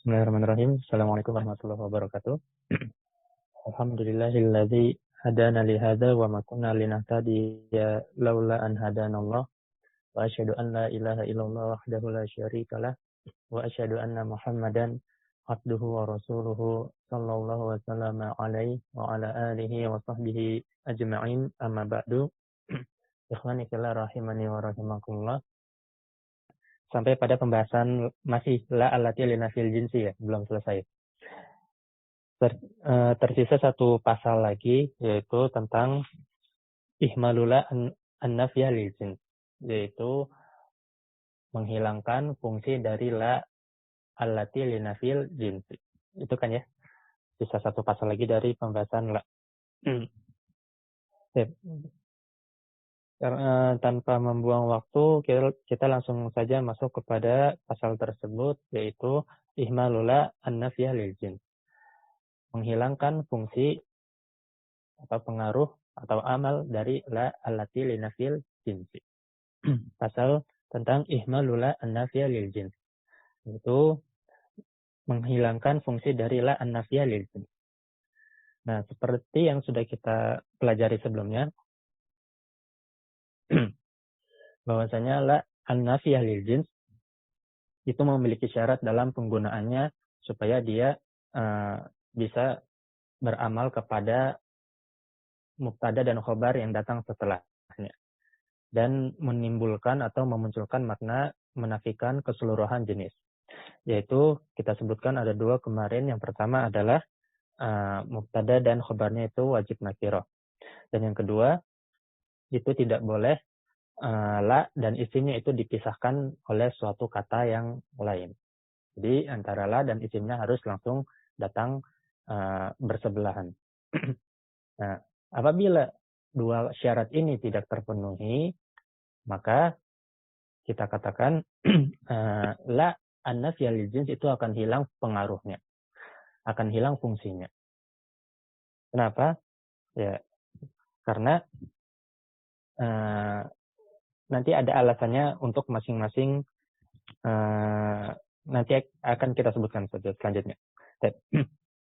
Bismillahirrahmanirrahim. Assalamualaikum warahmatullahi wabarakatuh. Alhamdulillahilladzi hadana li hadza wa ma kunna linahtadiya laula an hadanallah. Wa asyhadu an la ilaha illallah wahdahu la syarikalah wa asyhadu anna Muhammadan abduhu wa rasuluhu sallallahu wa sallama alaihi wa ala alihi wa sahbihi ajma'in. Amma ba'du. Ikhwani fillah rahimani wa rahimakumullah. Sampai pada pembahasan masih la allati linafil jinsi ya, belum selesai. Tersisa satu pasal lagi, yaitu tentang ihmalula an-nafiyah lil jins, yaitu menghilangkan fungsi dari la allati linafil jinsi. Itu kan ya, sisa satu pasal lagi dari pembahasan la. Karena tanpa membuang waktu, kita langsung saja masuk kepada pasal tersebut, yaitu ihmalula an-nafiyah lil jins, menghilangkan fungsi atau pengaruh atau amal dari la allati linafil jinsi. Pasal tentang ihmalula an-nafiyah lil jins, itu menghilangkan fungsi dari la an-nafiyah lil jins. Nah, seperti yang sudah kita pelajari sebelumnya, bahwasanya la an-nafiyah lil jins itu memiliki syarat dalam penggunaannya supaya dia bisa beramal kepada mubtada dan khobar yang datang setelahnya, dan menimbulkan atau memunculkan makna menafikan keseluruhan jenis. Yaitu kita sebutkan ada dua kemarin. Yang pertama adalah mubtada dan khobarnya itu wajib nakirah. Dan yang kedua, itu tidak boleh la dan isimnya itu dipisahkan oleh suatu kata yang lain. Jadi antara la dan isimnya harus langsung datang bersebelahan. Nah, apabila dua syarat ini tidak terpenuhi, maka kita katakan la an-nafiyah lil jins itu akan hilang pengaruhnya, akan hilang fungsinya. Kenapa? Ya, karena nanti ada alasannya untuk masing-masing, nanti akan kita sebutkan selanjutnya.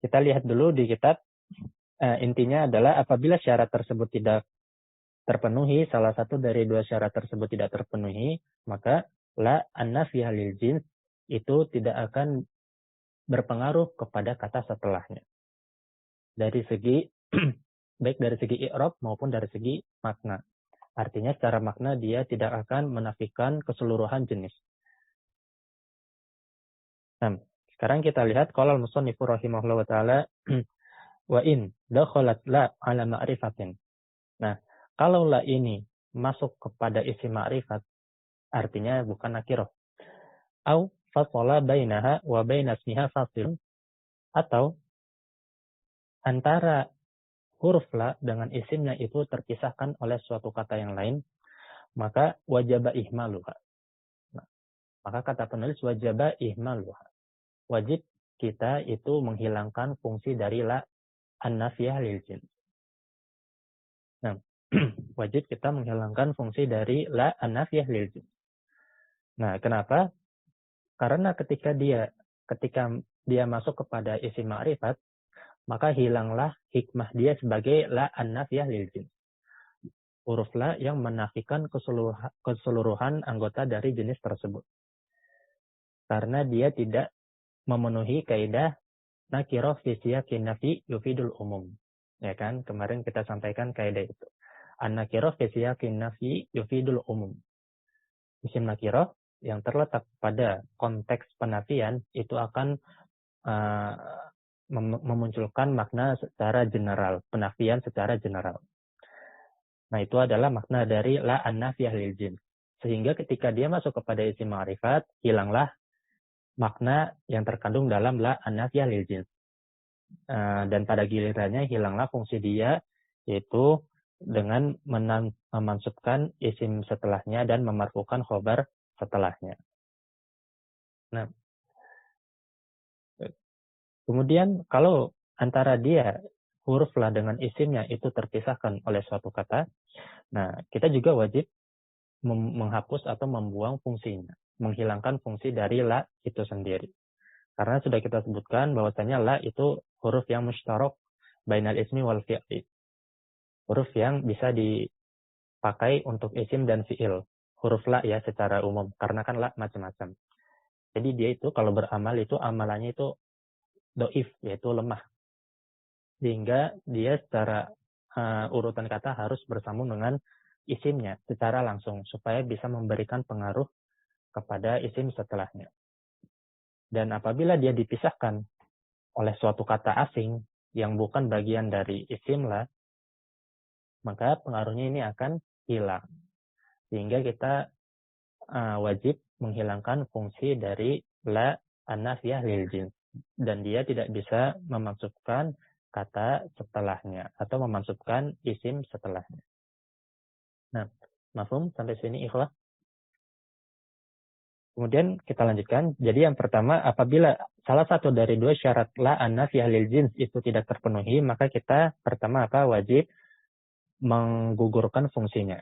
Kita lihat dulu di kitab. Intinya adalah apabila syarat tersebut tidak terpenuhi, salah satu dari dua syarat tersebut tidak terpenuhi, maka la an-nafiyah lil jins itu tidak akan berpengaruh kepada kata setelahnya. Dari segi baik dari segi i'rab maupun dari segi makna. Artinya secara makna dia tidak akan menafikan keseluruhan jenis. Nah, sekarang kita lihat qala al-musannifu rahimahullah wa ta'ala wa in dakhalat la ala ma'rifatin. Nah, kalau la ini masuk kepada isim ma'rifat, artinya bukan nakirah. Au fasala bainaha wa baina ismiha fasil, atau antara huruf la dengan isimnya itu terpisahkan oleh suatu kata yang lain, maka wajaba ihmaluha. Nah, maka kata penulis wajaba ihmaluha. Wajib kita itu menghilangkan fungsi dari la an-nafiyah lil jins. Nah, wajib kita menghilangkan fungsi dari la an-nafiyah lil jins. Nah, kenapa? Karena ketika dia masuk kepada isim ma'rifat, maka hilanglah hikmah dia sebagai la an-nafiyah lil jins. Huruf la yang menafikan keseluruhan anggota dari jenis tersebut. Karena dia tidak memenuhi kaidah nakirah fi siyaqin nafi yufidul umum. Ya kan? Kemarin kita sampaikan kaidah itu. An-nakirah fi siyaqin nafi yufidul umum. Isim nakirah yang terletak pada konteks penafian itu akan memunculkan makna secara general, penafian secara general. Nah, itu adalah makna dari la an-nafiyah lil jins. Sehingga ketika dia masuk kepada isim ma'rifat, hilanglah makna yang terkandung dalam la an-nafiyah lil jins. Dan pada gilirannya hilanglah fungsi dia, yaitu dengan memansubkan isim setelahnya dan memarfukan khobar setelahnya. Nah, kemudian kalau antara dia huruf la dengan isimnya itu terpisahkan oleh suatu kata, nah kita juga wajib menghapus atau membuang fungsinya, menghilangkan fungsi dari la itu sendiri. Karena sudah kita sebutkan bahwasanya la itu huruf yang musytarak bainal ismi wal fi'li. Huruf yang bisa dipakai untuk isim dan fi'il. Huruf la ya secara umum. Karena kan la macam-macam. Jadi dia itu kalau beramal itu amalannya itu doif, yaitu lemah. Sehingga dia secara urutan kata harus bersambung dengan isimnya secara langsung. Supaya bisa memberikan pengaruh kepada isim setelahnya. Dan apabila dia dipisahkan oleh suatu kata asing yang bukan bagian dari isim la, maka pengaruhnya ini akan hilang. Sehingga kita wajib menghilangkan fungsi dari la an-nafiyah lil jins. Dan dia tidak bisa memasukkan kata setelahnya atau memasukkan isim setelahnya. Nah, mafhum sampai sini ikhwah? Kemudian kita lanjutkan. Jadi yang pertama, apabila salah satu dari dua syarat la an-nafiyah lil jins itu tidak terpenuhi, maka kita pertama wajib menggugurkan fungsinya.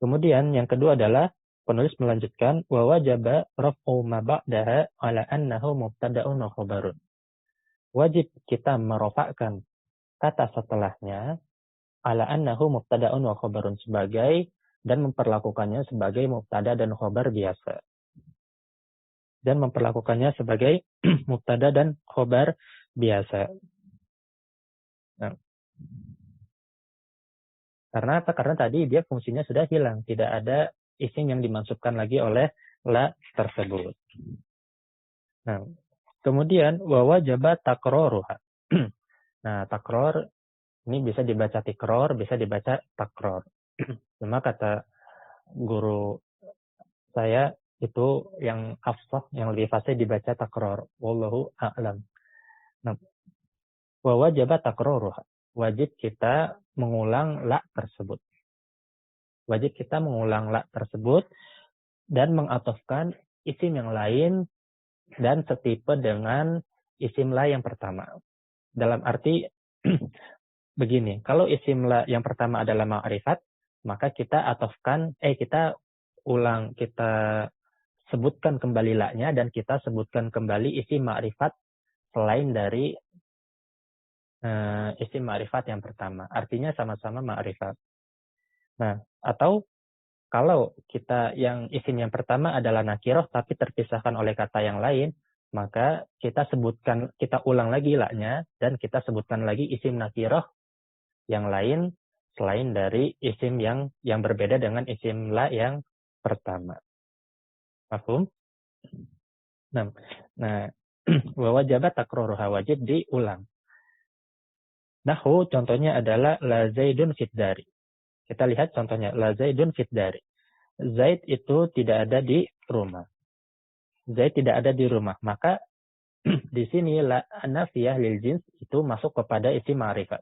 Kemudian yang kedua adalah penulis melanjutkan wa wajaba raf'u ma ba'daha ala annahu mubtada'un wa khabarun. Wajib kita merofakkan kata setelahnya ala annahu mubtada'un wa khabarun sebagai dan memperlakukannya sebagai mubtada dan khobar biasa. Dan memperlakukannya sebagai mubtada dan khobar biasa. Nah, karena apa? Karena tadi dia fungsinya sudah hilang. Tidak ada isim yang dimasukkan lagi oleh la tersebut. Nah, kemudian wa wajaba takroruha. Nah, takror ini bisa dibaca tikror, bisa dibaca takror. Cuma kata guru saya itu yang afsah, yang lebih fasih dibaca takror. Wallahu a'lam. Nah, wa wajaba takroruha. Wajib kita mengulang la tersebut. Wajib kita mengulang la tersebut dan mengatofkan isim yang lain dan setipe dengan isim la yang pertama. Dalam arti begini, kalau isim la yang pertama adalah ma'rifat, maka kita atofkan, kita sebutkan kembali la-nya dan kita sebutkan kembali isim ma'rifat selain dari isim ma'rifat yang pertama. Artinya sama-sama ma'rifat. Nah, atau kalau kita yang isim yang pertama adalah nakiroh tapi terpisahkan oleh kata yang lain, maka kita ulang lagi la-nya dan kita sebutkan lagi isim nakiroh yang lain selain dari isim yang berbeda dengan isim la yang pertama. Paham? Nah, wa wajaba takroruha, wajib diulang. Nahu contohnya adalah la zaidun fit dari. Kita lihat contohnya la zaidun fit dari. Zaid itu tidak ada di rumah. Zaid tidak ada di rumah. Maka di sini la nafiyah lil jins itu masuk kepada isim ma'rifat.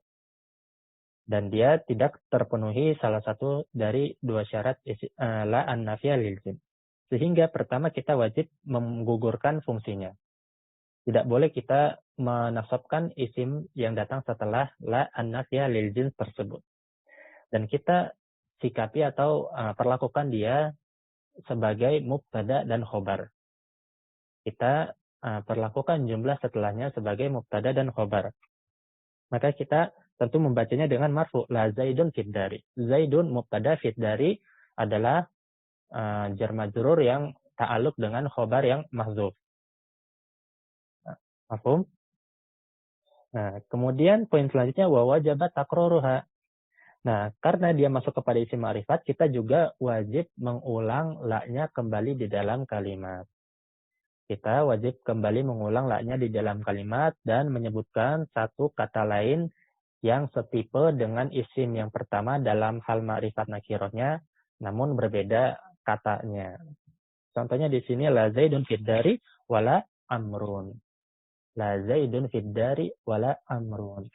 Dan dia tidak terpenuhi salah satu dari dua syarat la an-nafiyah lil jins. Sehingga pertama kita wajib menggugurkan fungsinya. Tidak boleh kita menasabkan isim yang datang setelah la an-nafiyah lil jins tersebut. Dan kita sikapi atau perlakukan dia sebagai mubtada dan khobar. Kita perlakukan jumlah setelahnya sebagai mubtada dan khobar. Maka kita tentu membacanya dengan marfu. La zaidun fid dari. Zaidun mubtada fid dari adalah jar majrur yang ta'alluq dengan khobar yang mahdzuf. Mafhum? Nah, kemudian poin selanjutnya wa wajaba takroruha. Nah, karena dia masuk kepada isim ma'rifat, kita juga wajib mengulang la-nya kembali di dalam kalimat. Kita wajib kembali mengulang la-nya di dalam kalimat dan menyebutkan satu kata lain yang setipe dengan isim yang pertama dalam hal ma'rifat nakirohnya, namun berbeda katanya. Contohnya di sini la zaidun fid dari wala amrun. La zaidun fid dari wala amrun.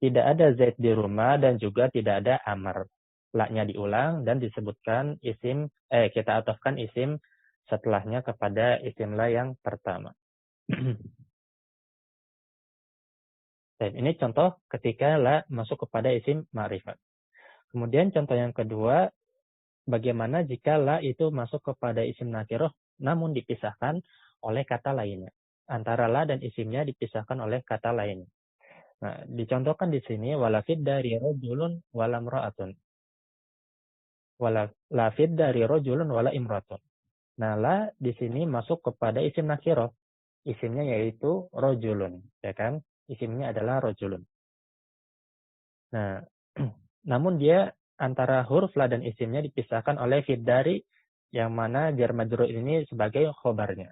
Tidak ada zaid di rumah dan juga tidak ada amr. La-nya diulang dan disebutkan isim, kita atofkan isim setelahnya kepada isim la yang pertama. Dan ini contoh ketika la masuk kepada isim ma'rifat. Kemudian contoh yang kedua, bagaimana jika la itu masuk kepada isim nakiroh namun dipisahkan oleh kata lainnya. Antara la dan isimnya dipisahkan oleh kata lainnya. Nah, dicontohkan di sini walafid dari rojulun wala imra'atun. Walafid dari rojulun wala imra'atun. Nah, la di sini masuk kepada isim nakirah. Isimnya yaitu rojulun, ya kan? Isimnya adalah rojulun. Nah, namun dia antara huruf la dan isimnya dipisahkan oleh fid dari, yang mana jar majrur ini sebagai khobarnya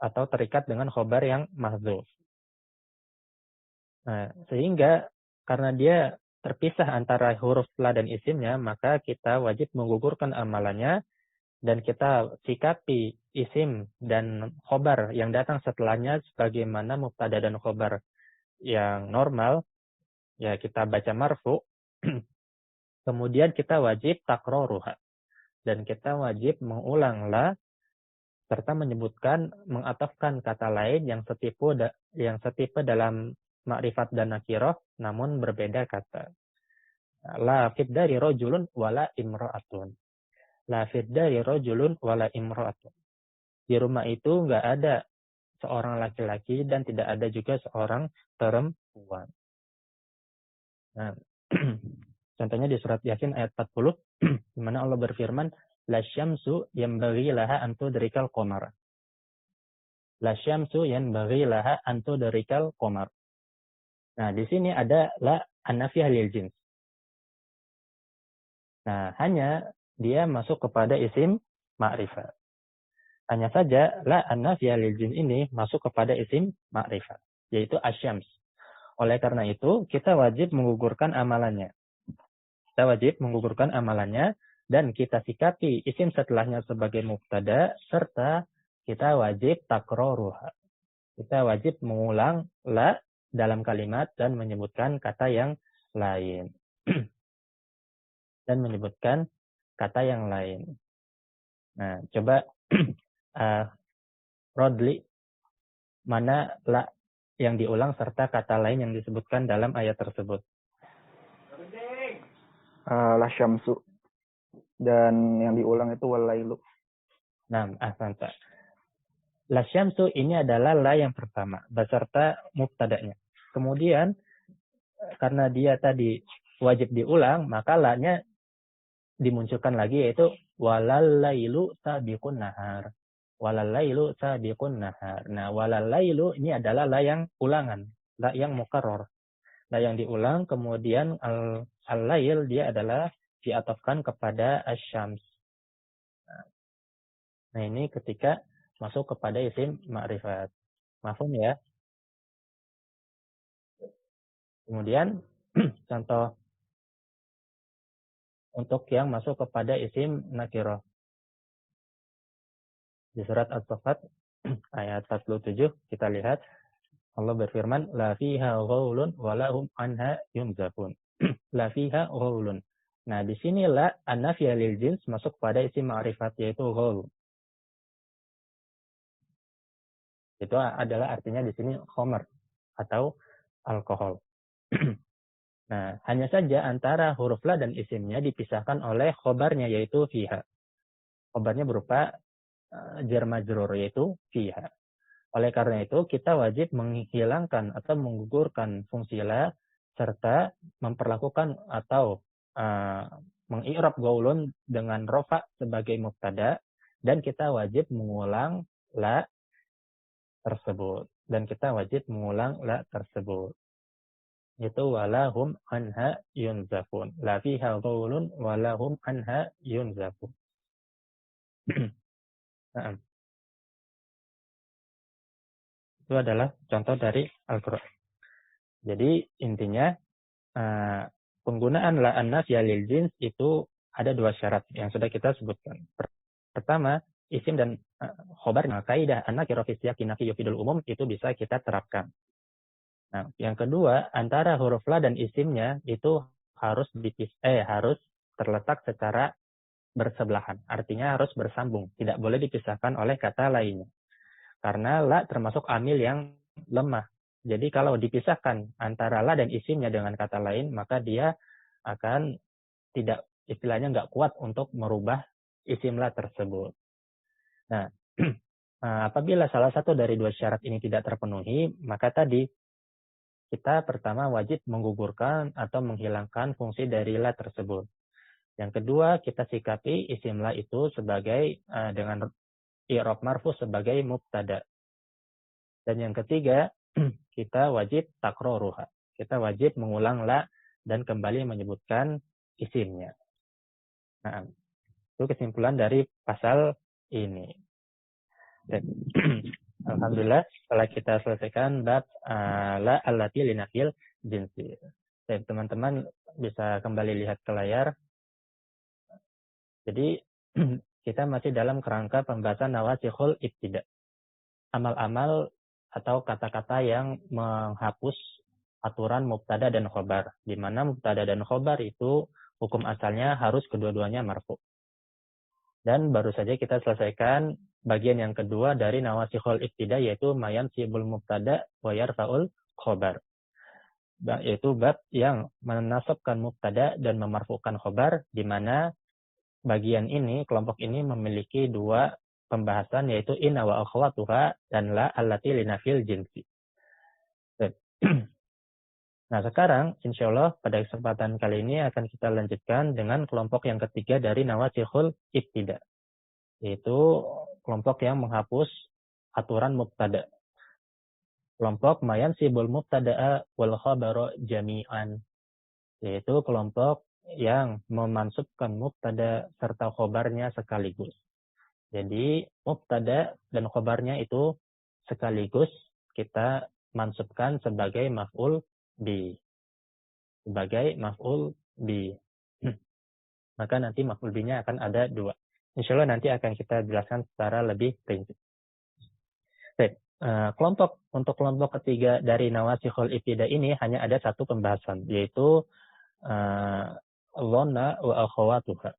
atau terikat dengan khobar yang mahdzuf. Nah, sehingga karena dia terpisah antara huruf la dan isimnya, maka kita wajib menggugurkan amalannya dan kita sikapi isim dan khobar yang datang setelahnya sebagaimana mubtada dan khobar yang normal, ya kita baca marfu. Kemudian kita wajib takroruha. Dan kita wajib mengulang la serta menyebutkan, mengatafkan kata lain yang setipe dalam ma'rifat dan nakirah, namun berbeda kata. La fid dari rojulun wala imra'atun. La fid dari rojulun wala imra'atun. Di rumah itu nggak ada seorang laki-laki dan tidak ada juga seorang perempuan. Nah, contohnya di surat Yasin ayat 40, di mana Allah berfirman, la syamsu yanbaghi laha an tudrikal qamar. La syamsu yanbaghi laha an tudrikal qamar. Nah, di sini ada la an-nafiyah lil jins. Nah, hanya dia masuk kepada isim ma'rifat. Hanya saja la an-nafiyah lil jins ini masuk kepada isim ma'rifat, yaitu asyams. Oleh karena itu, kita wajib menggugurkan amalannya. Kita wajib menggugurkan amalannya dan kita sikapi isim setelahnya sebagai mubtada serta kita wajib takroruha. Kita wajib mengulang la dalam kalimat dan menyebutkan kata yang lain. Dan menyebutkan kata yang lain. Nah, coba Rodli, mana la yang diulang serta kata lain yang disebutkan dalam ayat tersebut? La syamsu. Dan yang diulang itu walailu. Nah, ahsanta. La syamsu ini adalah la yang pertama beserta mubtada'nya. Kemudian karena dia tadi wajib diulang, maka la-nya dimunculkan lagi yaitu walalailu sabiqun nahar. Walalailu sabiqun nahar. Nah, walalailu ini adalah la yang ulangan, la yang mukarrar. La yang diulang, kemudian al-lail dia adalah diatofkan kepada asyams. Nah, ini ketika masuk kepada isim ma'rifat. Mafhum ya? Kemudian contoh untuk yang masuk kepada isim nakirah. Di surat As-Saffat ayat 47 kita lihat Allah berfirman la fiha ghaulun wa lahum anha yunzafun. La fiha ghaulun. Nah, di sini la an-nafiyah lil jins masuk pada isim ma'rifat yaitu ghaul. Itu adalah artinya di sini khamar atau alkohol. Nah, hanya saja antara huruf la dan isimnya dipisahkan oleh khobarnya yaitu fiha. Khobarnya berupa jar majrur yaitu fiha. Oleh karena itu kita wajib menghilangkan atau menggugurkan fungsi la serta memperlakukan atau mengi'rab gaulun dengan rofa sebagai mubtada dan kita wajib mengulang la tersebut dan kita wajib mengulang la tersebut. Itu walahum anha yunzafun. La fiha gaulun walahum anha yunzafun. Nah, itu adalah contoh dari Al-Quran. Jadi intinya penggunaan la an-nafiyah lil jins itu ada dua syarat yang sudah kita sebutkan. Pertama, isim dan khobar kaidah an-nakirah fi siyaqin nafi yufidul umum itu bisa kita terapkan. Nah, yang kedua, antara huruf la dan isimnya itu harus harus terletak secara bersebelahan. Artinya harus bersambung, tidak boleh dipisahkan oleh kata lainnya. Karena la termasuk amil yang lemah. Jadi kalau dipisahkan antara la dan isimnya dengan kata lain, maka dia akan tidak, istilahnya nggak kuat untuk merubah isim la tersebut. Nah, Apabila salah satu dari dua syarat ini tidak terpenuhi, maka tadi kita pertama wajib menggugurkan atau menghilangkan fungsi dari la tersebut. Yang kedua, kita sikapi isim la itu sebagai dengan i'rab marfu sebagai mubtada. Dan yang ketiga, kita wajib takroruha. Kita wajib mengulang la dan kembali menyebutkan isimnya. Nah, itu kesimpulan dari pasal ini. Alhamdulillah, setelah kita selesaikan bab la allati linafil jinsi. Dan teman-teman bisa kembali lihat ke layar. Jadi, kita masih dalam kerangka pembahasan nawasihul ibtida. Amal-amal atau kata-kata yang menghapus aturan mubtada dan khobar. Di mana mubtada dan khobar itu hukum asalnya harus kedua-duanya marfu. Dan baru saja kita selesaikan bagian yang kedua dari nawasihul ibtida, yaitu mayan sibul mubtada wa yarfa'ul khobar. Yaitu bab yang menasabkan mubtada dan memarfukan khobar, di mana bagian ini, kelompok ini memiliki dua pembahasan, yaitu inna wa akhwatuha dan la allati linafil jinsi. Nah, sekarang insya Allah pada kesempatan kali ini akan kita lanjutkan dengan kelompok yang ketiga dari nawasihul ibtida, yaitu kelompok yang menghapus aturan mubtada. Kelompok mayan sibul mubtada'a wal khabara jami'an, yaitu kelompok yang memansubkan mubtada serta khobarnya sekaligus. Jadi mubtada dan khobarnya itu sekaligus kita mansubkan sebagai maf'ul bi. Sebagai maf'ul bi. Maka nanti maf'ul bi-nya akan ada dua. Insya Allah nanti akan kita jelaskan secara lebih rinci. Baik, untuk kelompok ketiga dari nawasihul ibtida ini hanya ada satu pembahasan, yaitu dhanna wa akhawatuha.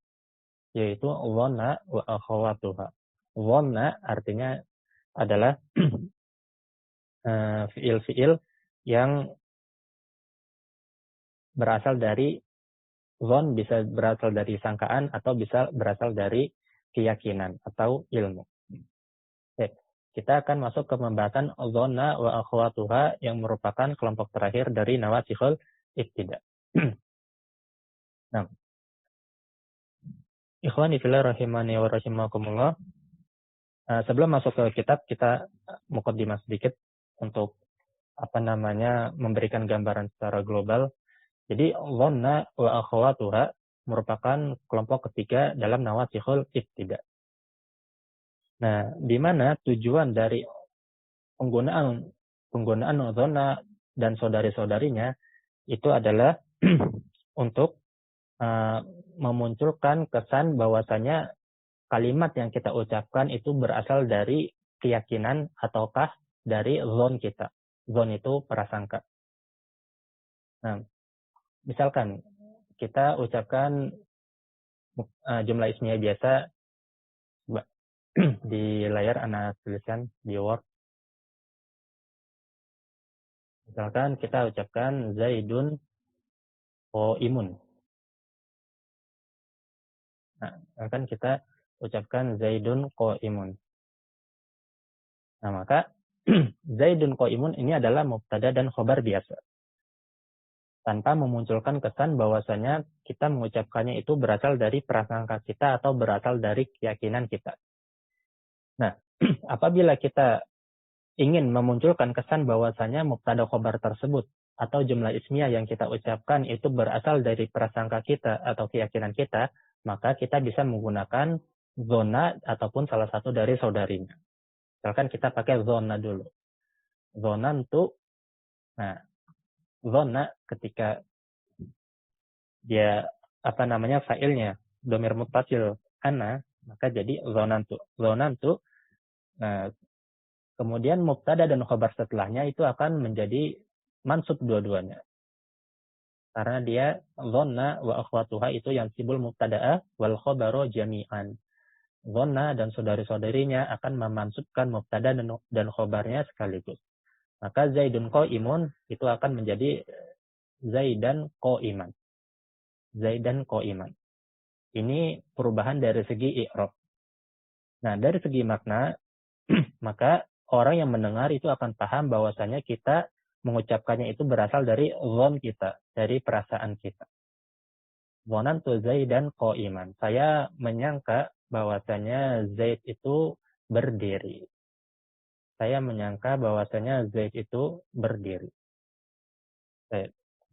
Yaitu dhanna wa akhawatuha. Dhanna artinya adalah fiil-fiil yang berasal dari dhon, bisa berasal dari sangkaan atau bisa berasal dari keyakinan atau ilmu. Oke, kita akan masuk ke pembahasan dhanna wa akhwatuha yang merupakan kelompok terakhir dari nawasihul ibtida. Nah, ikhwani fillah rahimani wa rahimakumullah. Sebelum masuk ke kitab, kita muqaddimah sedikit untuk memberikan gambaran secara global. Jadi dhanna wa akhwatuha merupakan kelompok ketiga dalam nawasihul ibtida. Nah, di mana tujuan dari penggunaan dhanna dan saudari-saudarinya itu adalah untuk memunculkan kesan bahwasanya kalimat yang kita ucapkan itu berasal dari keyakinan ataukah dari dhon kita. Dhon itu prasangka. Nah, misalkan kita ucapkan jumlah ismiyah biasa, di layar Anda tuliskan di Word. Misalkan kita ucapkan Zaidun qaimun. Nah, misalkan kita ucapkan Zaidun qaimun. Nah, maka Zaidun qaimun ini adalah mubtada dan khobar biasa. Tanpa memunculkan kesan bahwasanya kita mengucapkannya itu berasal dari prasangka kita atau berasal dari keyakinan kita. Nah, apabila kita ingin memunculkan kesan bahwasanya mubtada khobar tersebut atau jumlah ismiyah yang kita ucapkan itu berasal dari prasangka kita atau keyakinan kita, maka kita bisa menggunakan dhanna ataupun salah satu dari saudarinya. Misalkan kita pakai dhanna dulu. Dhanantu. Nah, dhanna ketika dia fa'ilnya dhamir muttasil ana, maka jadi dhanantu. Dhanantu. Nah, kemudian mubtada dan khobar setelahnya itu akan menjadi mansub dua-duanya. Karena dia dhanna wa akhwatuha itu yang sibul mubtada'a wal khobaru jami'an. Dhanna dan saudari-saudarinya akan memansubkan mubtada dan khobarnya sekaligus. Maka Zaidun qaimun itu akan menjadi Zaidan qaiman. Zaidan qaiman. Ini perubahan dari segi i'rab. Nah, dari segi makna, maka orang yang mendengar itu akan paham bahwasanya kita mengucapkannya itu berasal dari zon kita, dari perasaan kita. Dhanantu Zaidan qa'iman. Saya menyangka bahwasanya Zaid itu berdiri. Saya menyangka bahwasanya Zaid itu berdiri.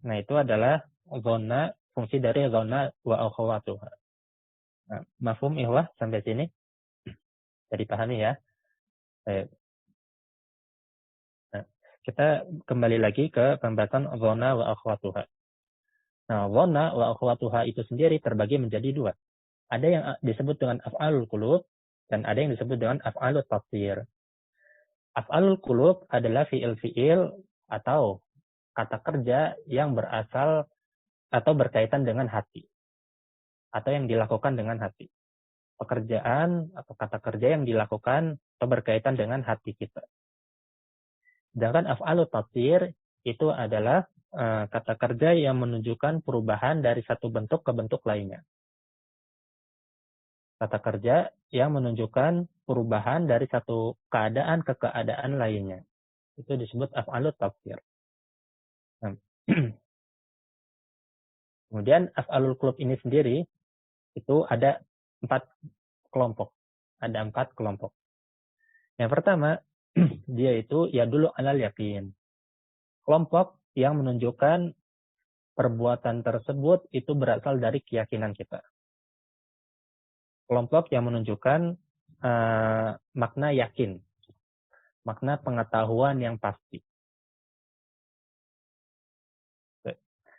Nah, itu adalah zona, fungsi dari zona wa akhawatuha. Nah, mafhum ihwah sampai sini? Jadi pahami ya. Nah, kita kembali lagi ke pembahasan zona wa akhawatuha. Nah, zona wa akhawatuha itu sendiri terbagi menjadi dua. Ada yang disebut dengan af'alul qulub dan ada yang disebut dengan af'alul tafsir. Af'alul qulub adalah fi'il-fi'il atau kata kerja yang berasal atau berkaitan dengan hati. Atau yang dilakukan dengan hati. Pekerjaan atau kata kerja yang dilakukan atau berkaitan dengan hati kita. Sedangkan af'alul tafsir itu adalah kata kerja yang menunjukkan perubahan dari satu bentuk ke bentuk lainnya. Kata kerja yang menunjukkan perubahan dari satu keadaan ke keadaan lainnya. Itu disebut af'alut tafsir. Nah, kemudian af'alul qulub ini sendiri itu ada 4 kelompok. Ada 4 kelompok. Yang pertama, dia itu yadullu alal yakin. Kelompok yang menunjukkan perbuatan tersebut itu berasal dari keyakinan kita. Kelompok yang menunjukkan makna yakin, makna pengetahuan yang pasti.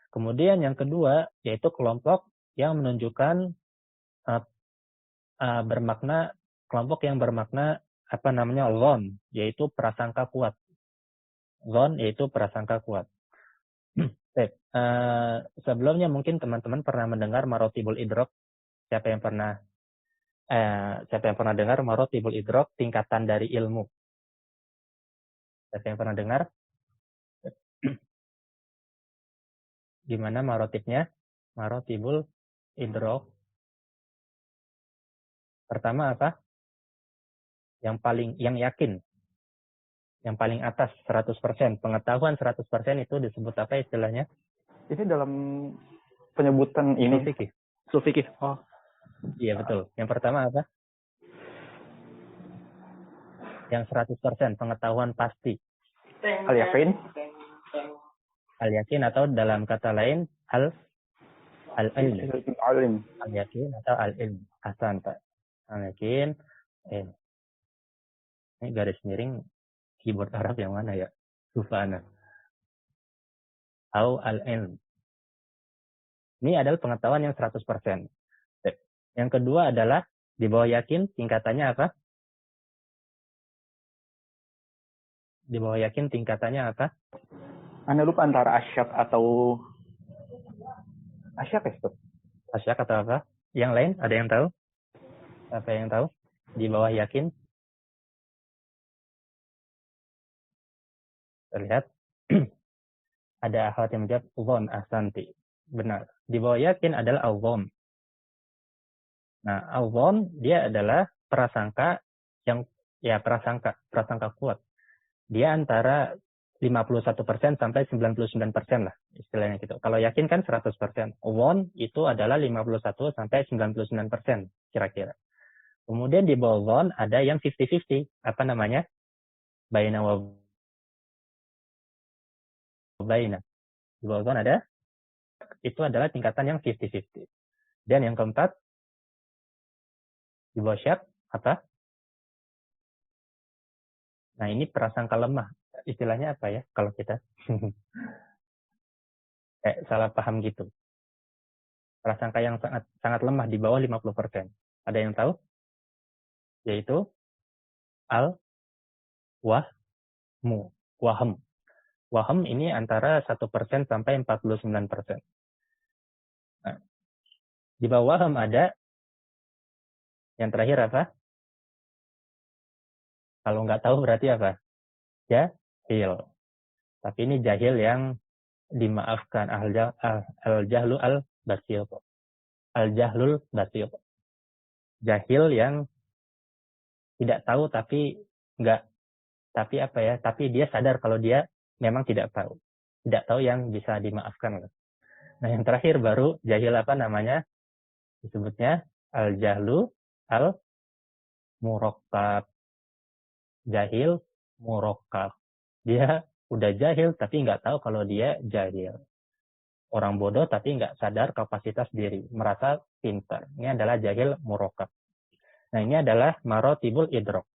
Kemudian yang kedua yaitu kelompok yang menunjukkan bermakna, kelompok yang bermakna zon, yaitu prasangka kuat. Zon yaitu prasangka kuat. Sebelumnya mungkin teman-teman pernah mendengar marotibul idrok. Siapa yang pernah dengar marotibul idrok, tingkatan dari ilmu? Siapa yang pernah dengar? Gimana marotibnya? Marotibul idrok. Pertama apa? Yang yakin. Yang paling atas 100%. Pengetahuan 100% itu disebut apa istilahnya? Ini dalam penyebutan ini. Sulfikih. Oh. Iya betul. Yang pertama apa? Yang 100%. Pengetahuan pasti. Al-yakin. Al-yakin atau dalam kata lain al-ilm. Al-yakin atau al-ilm. Hasan Pak. Al-yakin. Ini garis miring keyboard Arab yang mana ya? Sufana. Au al-ilm. Ini adalah pengetahuan yang 100%. Yang kedua adalah di bawah yakin, tingkatannya apa? Di bawah yakin tingkatannya apa? Anda lupa antara asyak atau asyak ya? Asyak atau apa? Yang lain ada yang tahu? Apa yang tahu? Di bawah yakin? Terlihat ada akhwat yang menjawab zon ahsanti. Benar. Di bawah yakin adalah al-zon. Nah, al-zon dia adalah prasangka yang prasangka kuat. Dia antara 51% sampai 99% lah istilahnya gitu. Kalau yakin kan 100%. Zon itu adalah 51 sampai 99% kira-kira. Kemudian di bawah zon ada yang 50-50. Apa namanya? Baina wa baina. Di bawah zon ada, itu adalah tingkatan yang 50-50. Dan yang keempat, di bawah syak, apa? Nah ini prasangka lemah. Istilahnya apa ya kalau kita? Salah paham gitu. Prasangka yang sangat lemah di bawah 50%. Ada yang tahu? Yaitu al-wahmu. Wahm. Wahm ini antara 1% sampai 49%. Nah, di bawah wahm ada yang terakhir apa? Kalau nggak tahu berarti apa? Jahil. Tapi ini jahil yang dimaafkan. Al-jahlu al-basil. Al-jahlul basil. Jahil yang tidak tahu tapi enggak. Tapi apa ya? Tapi dia sadar kalau dia memang tidak tahu. Tidak tahu yang bisa dimaafkan. Nah, yang terakhir baru jahil apa namanya? Disebutnya al-jahlu al-murakkab. Jahil murakkab. Dia udah jahil tapi nggak tahu kalau dia jahil. Orang bodoh tapi nggak sadar kapasitas diri. Merasa pintar. Ini adalah jahil murakkab. Nah, ini adalah marotibul idrok.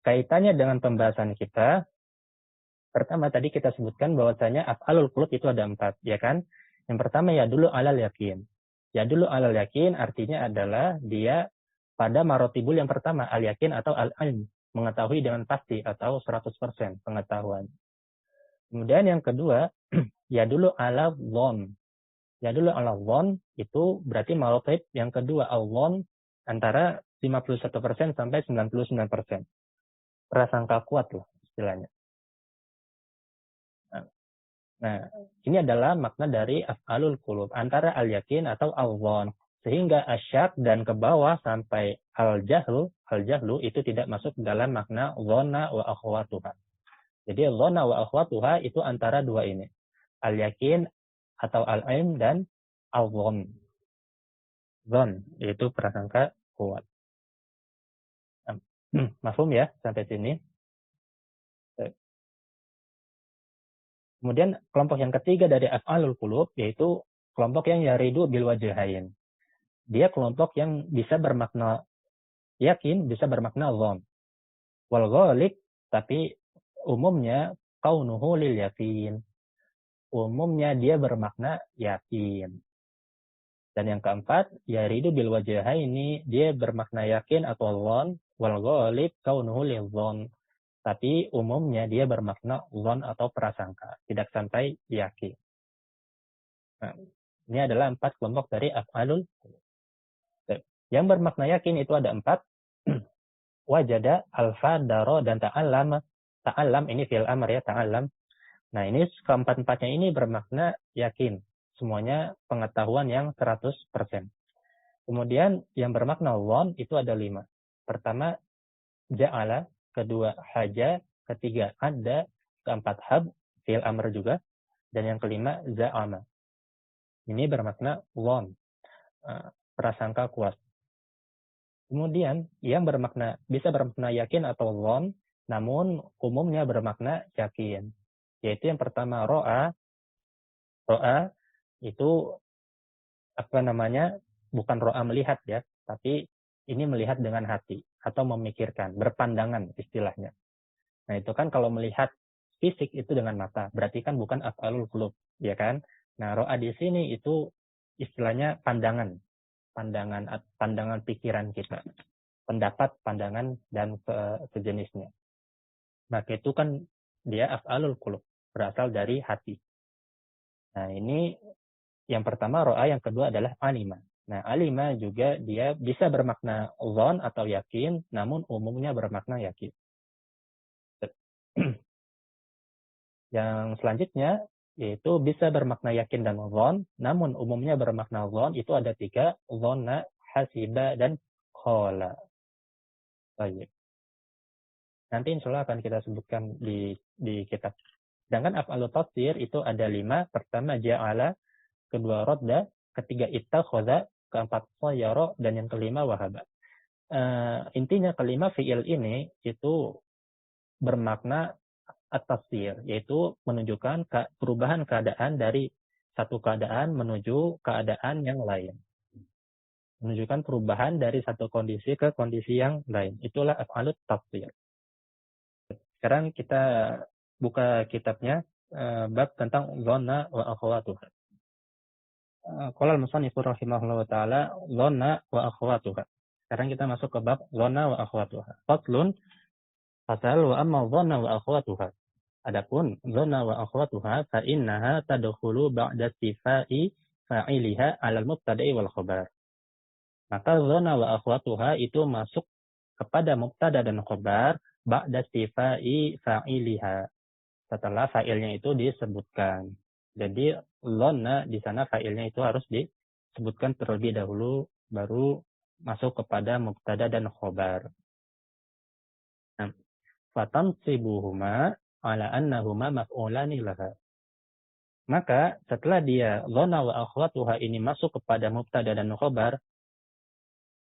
Kaitannya dengan pembahasan kita, pertama tadi kita sebutkan bahwasanya af'alul qulub itu ada 4, ya kan? Yang pertama ya dulu alal yakin. Ya dulu alal yakin artinya adalah dia pada marotibul yang pertama, al yakin atau al ilm, mengetahui dengan pasti atau 100% pengetahuan. Kemudian yang kedua, ya dulu ala dhon. Ya dulu ala dhon itu berarti marotib yang kedua, al dhon antara 51% sampai 99%. Prasangka kuat lah istilahnya. Nah, ini adalah makna dari af'alul qulub antara al-yakin atau al-dhon. Sehingga asyak dan ke bawah sampai al-jahlu itu tidak masuk dalam makna dhona wa akhwatuha. Jadi dhona wa akhwatuha itu antara dua ini. Al-yakin atau al-ilm dan al-dhon. Dhon yaitu prasangka kuat. Mafhum ya sampai sini? Kemudian kelompok yang ketiga dari af'alul qulub yaitu kelompok yang yaridu bil wajhain. Dia kelompok yang bisa bermakna yakin, bisa bermakna dhon. Wal ghalib, tapi umumnya kaunuhu lil yakin. Umumnya dia bermakna yakin. Dan yang keempat, yaridu bil wajhaini, dia bermakna yakin atau dhon. Wal ghalib kaunuhu lil dhon. Tapi umumnya dia bermakna dhon atau prasangka, tidak sampai yakin. Nah, ini adalah 4 kelompok dari af'alul qulub. Yang bermakna yakin itu ada 4. Wajada, alfa, daro, dan ta'allam. Ta'allam ini fi'il amr ya, ta'allam. Nah, ini keempat-empatnya ini bermakna yakin. Semuanya pengetahuan yang 100%. Kemudian yang bermakna dhon itu ada 5. Pertama, ja'ala. Kedua, haja. Ketiga, ada. Keempat, hab. Fi'il amr juga. Dan yang kelima, za'ama. Ini bermakna dhon. Prasangka kuat. Kemudian yang bisa bermakna yakin atau dhon, namun umumnya bermakna yakin. Yaitu yang pertama ro'a. Ro'a itu apa namanya? Bukan ro'a melihat ya, tapi ini melihat dengan hati atau memikirkan, berpandangan istilahnya. Nah, itu kan kalau melihat fisik itu dengan mata, berarti kan bukan af'alul qulub, ya kan? Nah, ro'a di sini itu istilahnya pandangan pikiran kita, pendapat, pandangan, dan sejenisnya. Maka itu kan dia af'alul qulub, berasal dari hati. Nah, ini yang pertama ro'a, yang kedua adalah alima. Nah, alima juga dia bisa bermakna dhon atau yakin, namun umumnya bermakna yakin. Yang selanjutnya yaitu bisa bermakna yakin dan dhon, namun umumnya bermakna dhon itu ada 3, dhonna, hasiba, dan khola. Baik. Nanti insya Allah akan kita sebutkan di kitab. Sedangkan af'alut tafsir itu ada 5. Pertama ja'ala, kedua radda, ketiga ittakhadha, keempat sayyara, dan yang kelima wahaba. Intinya kelima fi'il ini itu bermakna at-tafsir, yaitu menunjukkan perubahan keadaan dari satu keadaan menuju keadaan yang lain. Menunjukkan perubahan dari satu kondisi ke kondisi yang lain. Itulah af'alut tafsir. Sekarang kita buka kitabnya, bab tentang dhonna wa akhwatuha. Qala al-musannif rahimahullah ta'ala dhonna wa akhwatuha. Sekarang kita masuk ke bab dhonna wa akhwatuha. Faslun, fasal wa amma dhonna wa akhwatuha. Adapun dhonna wa akhwatuha fa innaha tadkhulu ba'da istifai fa'iliha 'ala al-mubtada'i wal khabar. Maka dhonna wa akhwatuha itu masuk kepada mubtada dan khabar ba'da istifai fa'iliha. Setelah fa'ilnya itu disebutkan. Jadi dhonna di sana fa'ilnya itu harus disebutkan terlebih dahulu baru masuk kepada mubtada dan khabar. Nah, fatansibuhuma ala annahuma maf'ulani laha. Maka setelah dia dhana wa akhwatuha ini masuk kepada mubtada dan khabar,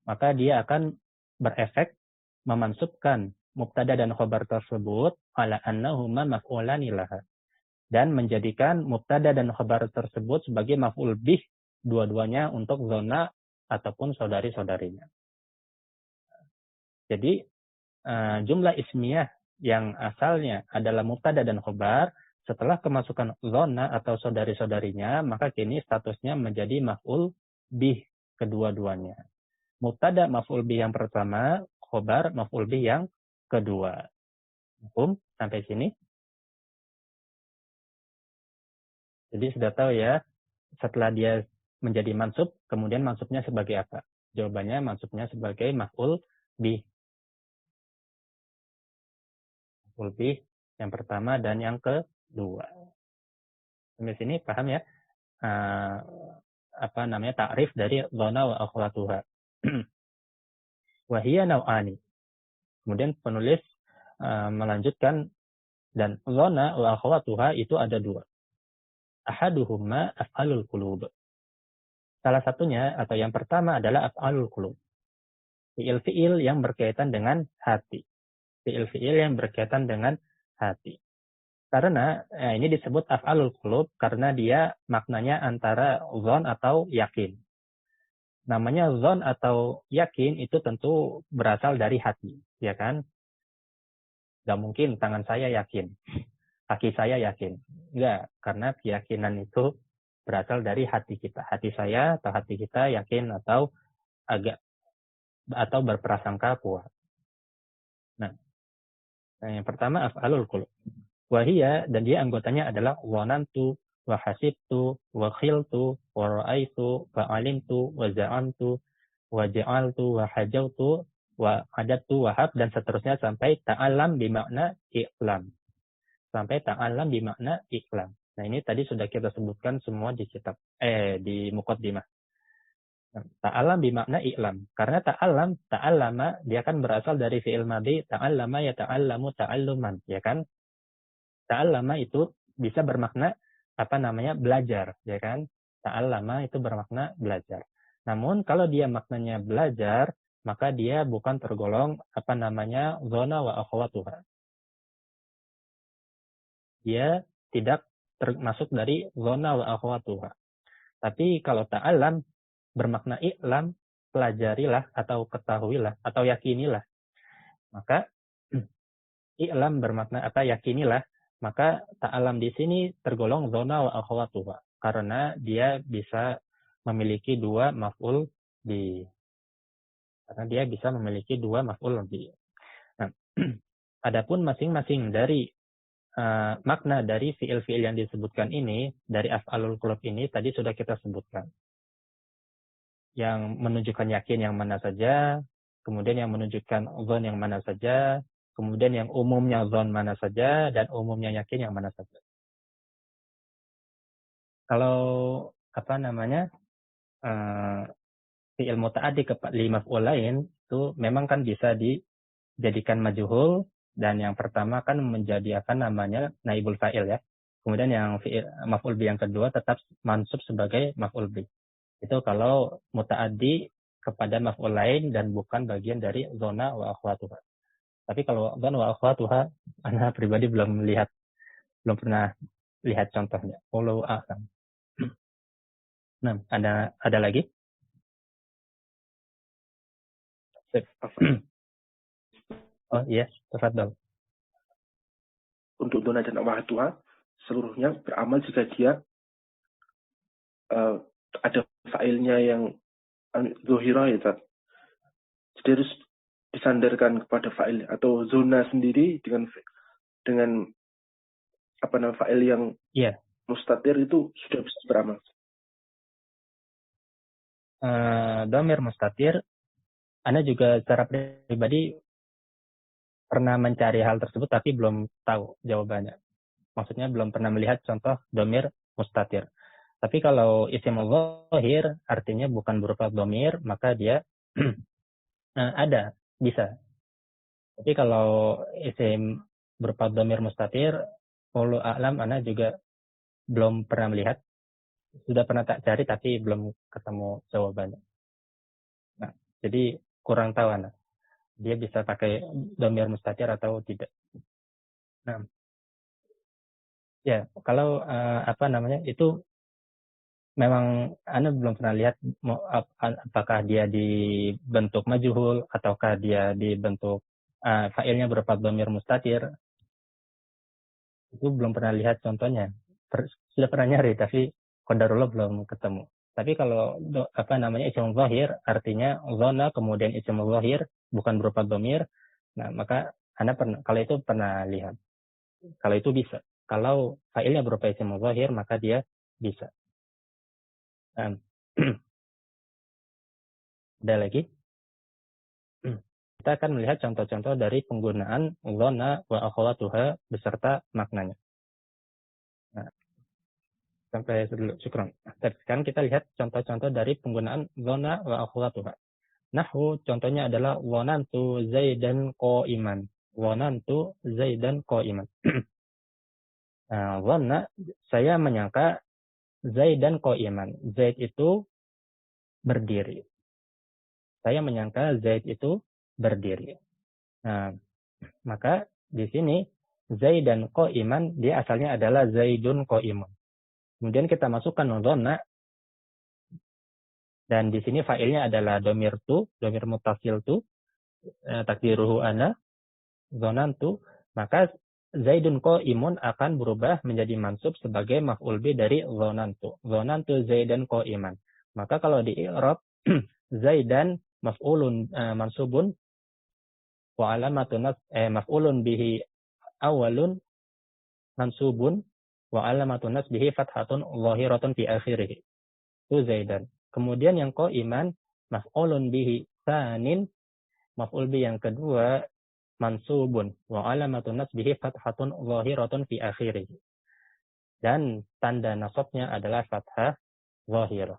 maka dia akan berefek memansubkan mubtada dan khabar tersebut ala annahuma maf'ulani laha, dan menjadikan mubtada dan khabar tersebut sebagai maf'ul bih dua-duanya untuk dhana ataupun saudari-saudarinya. Jadi jumlah ismiyah yang asalnya adalah mubtada dan khabar, setelah kemasukan dhana atau saudari-saudarinya, maka kini statusnya menjadi maf'ul bih kedua-duanya. Mubtada maf'ul bih yang pertama, khabar maf'ul bih yang kedua. Sampai sini? Jadi sudah tahu ya, setelah dia menjadi mansub, kemudian mansubnya sebagai apa? Jawabannya mansubnya sebagai maf'ul bih. Maf'ul bih yang pertama dan yang kedua. Sampai sini paham ya? Ta'rif dari dhana wa akhwatuha. Wa hiya naw'ani. Kemudian penulis melanjutkan, dan dhana wa akhwatuha itu ada dua. Ahaduhuma af'alul qulub. Salah satunya atau yang pertama adalah af'alul qulub. Fi'il-fi'il yang berkaitan dengan hati. Fi'il-fi'il yang berkaitan dengan hati. Karena ini disebut af'alul qulub karena dia maknanya antara dhon atau yakin. Namanya dhon atau yakin itu tentu berasal dari hati, ya kan? Gak mungkin tangan saya yakin, kaki saya yakin. Enggak, karena keyakinan itu berasal dari hati kita. Hati saya atau hati kita yakin atau berprasangka kuat. Nah, yang pertama af'alul qulub. Wahia, dan dia anggotanya adalah wanantu, wa hasibtu, wa khiltu, wa ra'aitu, wa alimtu, wa za'amtu, wa ja'altu, wa hajautu, wa adabtu, wa hab, dan seterusnya sampai ta'alam bimakna i'lam. Sampai ta'alam bimakna i'lam. Nah, ini tadi sudah kita sebutkan semua di kitab, di muqaddimah. Ta'alam bimakna i'lam. Karena ta'allama, dia kan berasal dari fi'il madhi, ta'allama ya ta'allamu ta'alluman, ya kan? Ta'allama itu bisa bermakna belajar, ya kan? Ta'allama itu bermakna belajar. Namun kalau dia maknanya belajar, maka dia bukan tergolong dhana wa akhwatuha. Dia tidak termasuk dari dhana wa akhwatuha. Tapi kalau ta'allam bermakna i'lam, pelajarilah atau ketahuilah atau yakinilah. Maka i'lam bermakna yakinilah. Maka ta'alam di sini tergolong dhana wa akhwatuha karena dia bisa memiliki dua maf'ul bi. Karena dia bisa memiliki dua maf'ul bi. Nah, adapun masing-masing dari makna dari fi'il-fi'il yang disebutkan ini, dari af'alul qulub ini tadi sudah kita sebutkan. Yang menunjukkan yakin yang mana saja, kemudian yang menunjukkan dhon yang mana saja, kemudian yang umumnya dhon mana saja, dan umumnya yakin yang mana saja. Kalau fi'il muta'addi li maf'ul lain itu memang kan bisa dijadikan majhul, dan yang pertama kan menjadi naibul fa'il ya. Kemudian yang fi'il maf'ul bi yang kedua tetap mansub sebagai maf'ul bi. Itu kalau muta'addi kepada maf'ul lain dan bukan bagian dari dhana wa akhwatuha. Tapi kalau dhana wa akhwatuha, ana pribadi belum pernah lihat contohnya. Wallahu a'lam. Nah, ada lagi? Oh iya, tafadhol. Untuk dhana dan akhwatuha seluruhnya beramal jika dia ada fa'ilnya yang zuhirah ya, Tad. Jadi harus disandarkan kepada fa'il atau zona sendiri dengan fa'il yang mustatir itu sudah bisa beramal. Dhamir mustatir, Anda juga secara pribadi pernah mencari hal tersebut tapi belum tahu jawabannya. Maksudnya belum pernah melihat contoh dhamir mustatir. Tapi kalau isim dhahir artinya bukan berupa dhamir, maka dia bisa. Tapi kalau isim berupa dhamir mustatir, wallahu a'lam, ana juga belum pernah melihat. Sudah pernah tak cari tapi belum ketemu jawabannya. Nah, jadi kurang tahu ana. Dia bisa pakai dhamir mustatir atau tidak. Nah, ya kalau itu memang ana belum pernah lihat apakah dia dibentuk majhul ataukah dia dibentuk fa'ilnya berupa dhamir mustatir. Itu belum pernah lihat contohnya. Sudah pernah nyari tapi qadarullah belum ketemu. Tapi kalau isim zahir artinya dhana kemudian isim zahir bukan berupa dhamir, nah maka ana kalau itu pernah lihat. Kalau itu bisa. Kalau fa'ilnya berupa isim zahir maka dia bisa. Ada lagi? Kita akan melihat contoh-contoh dari penggunaan dhana wa akhawatuha beserta maknanya. Nah, sampai dulu, syukran. Sekarang kita lihat contoh-contoh dari penggunaan dhana wa akhawatuha. Nahwu contohnya adalah dhanantu Zaidan qa'iman. Dhanantu Zaidan qa'iman. Nah, dhanna, saya menyangka Zaidan qa'iman. Zaid itu berdiri. Saya menyangka Zaid itu berdiri. Nah, maka di sini Zaidan qa'iman dia asalnya adalah Zaidun qa'imun. Kemudian kita masukkan dhanna dan di sini fa'ilnya adalah dhamir muttasil tu, takdiruhu ana dhanantu, maka Zaidun qa'imun akan berubah menjadi mansub sebagai maf'ul bi dari dhanantu. Dhanantu Zaidan qa'iman. Maka kalau di i'rab Zaidan maf'ulun mansubun wa alamatun maf'ulun bihi awalun mansubun wa alamatun nasbihi fathatun zahiratun fi akhirih. Itu Zaidan. Kemudian yang qa'iman maf'ulun bihi tsanin, maf'ul bi yang kedua mansubun wa alamatun nasbihi fathatun zahiratun fi akhirih. Dan tanda nasabnya adalah fathah zahirah.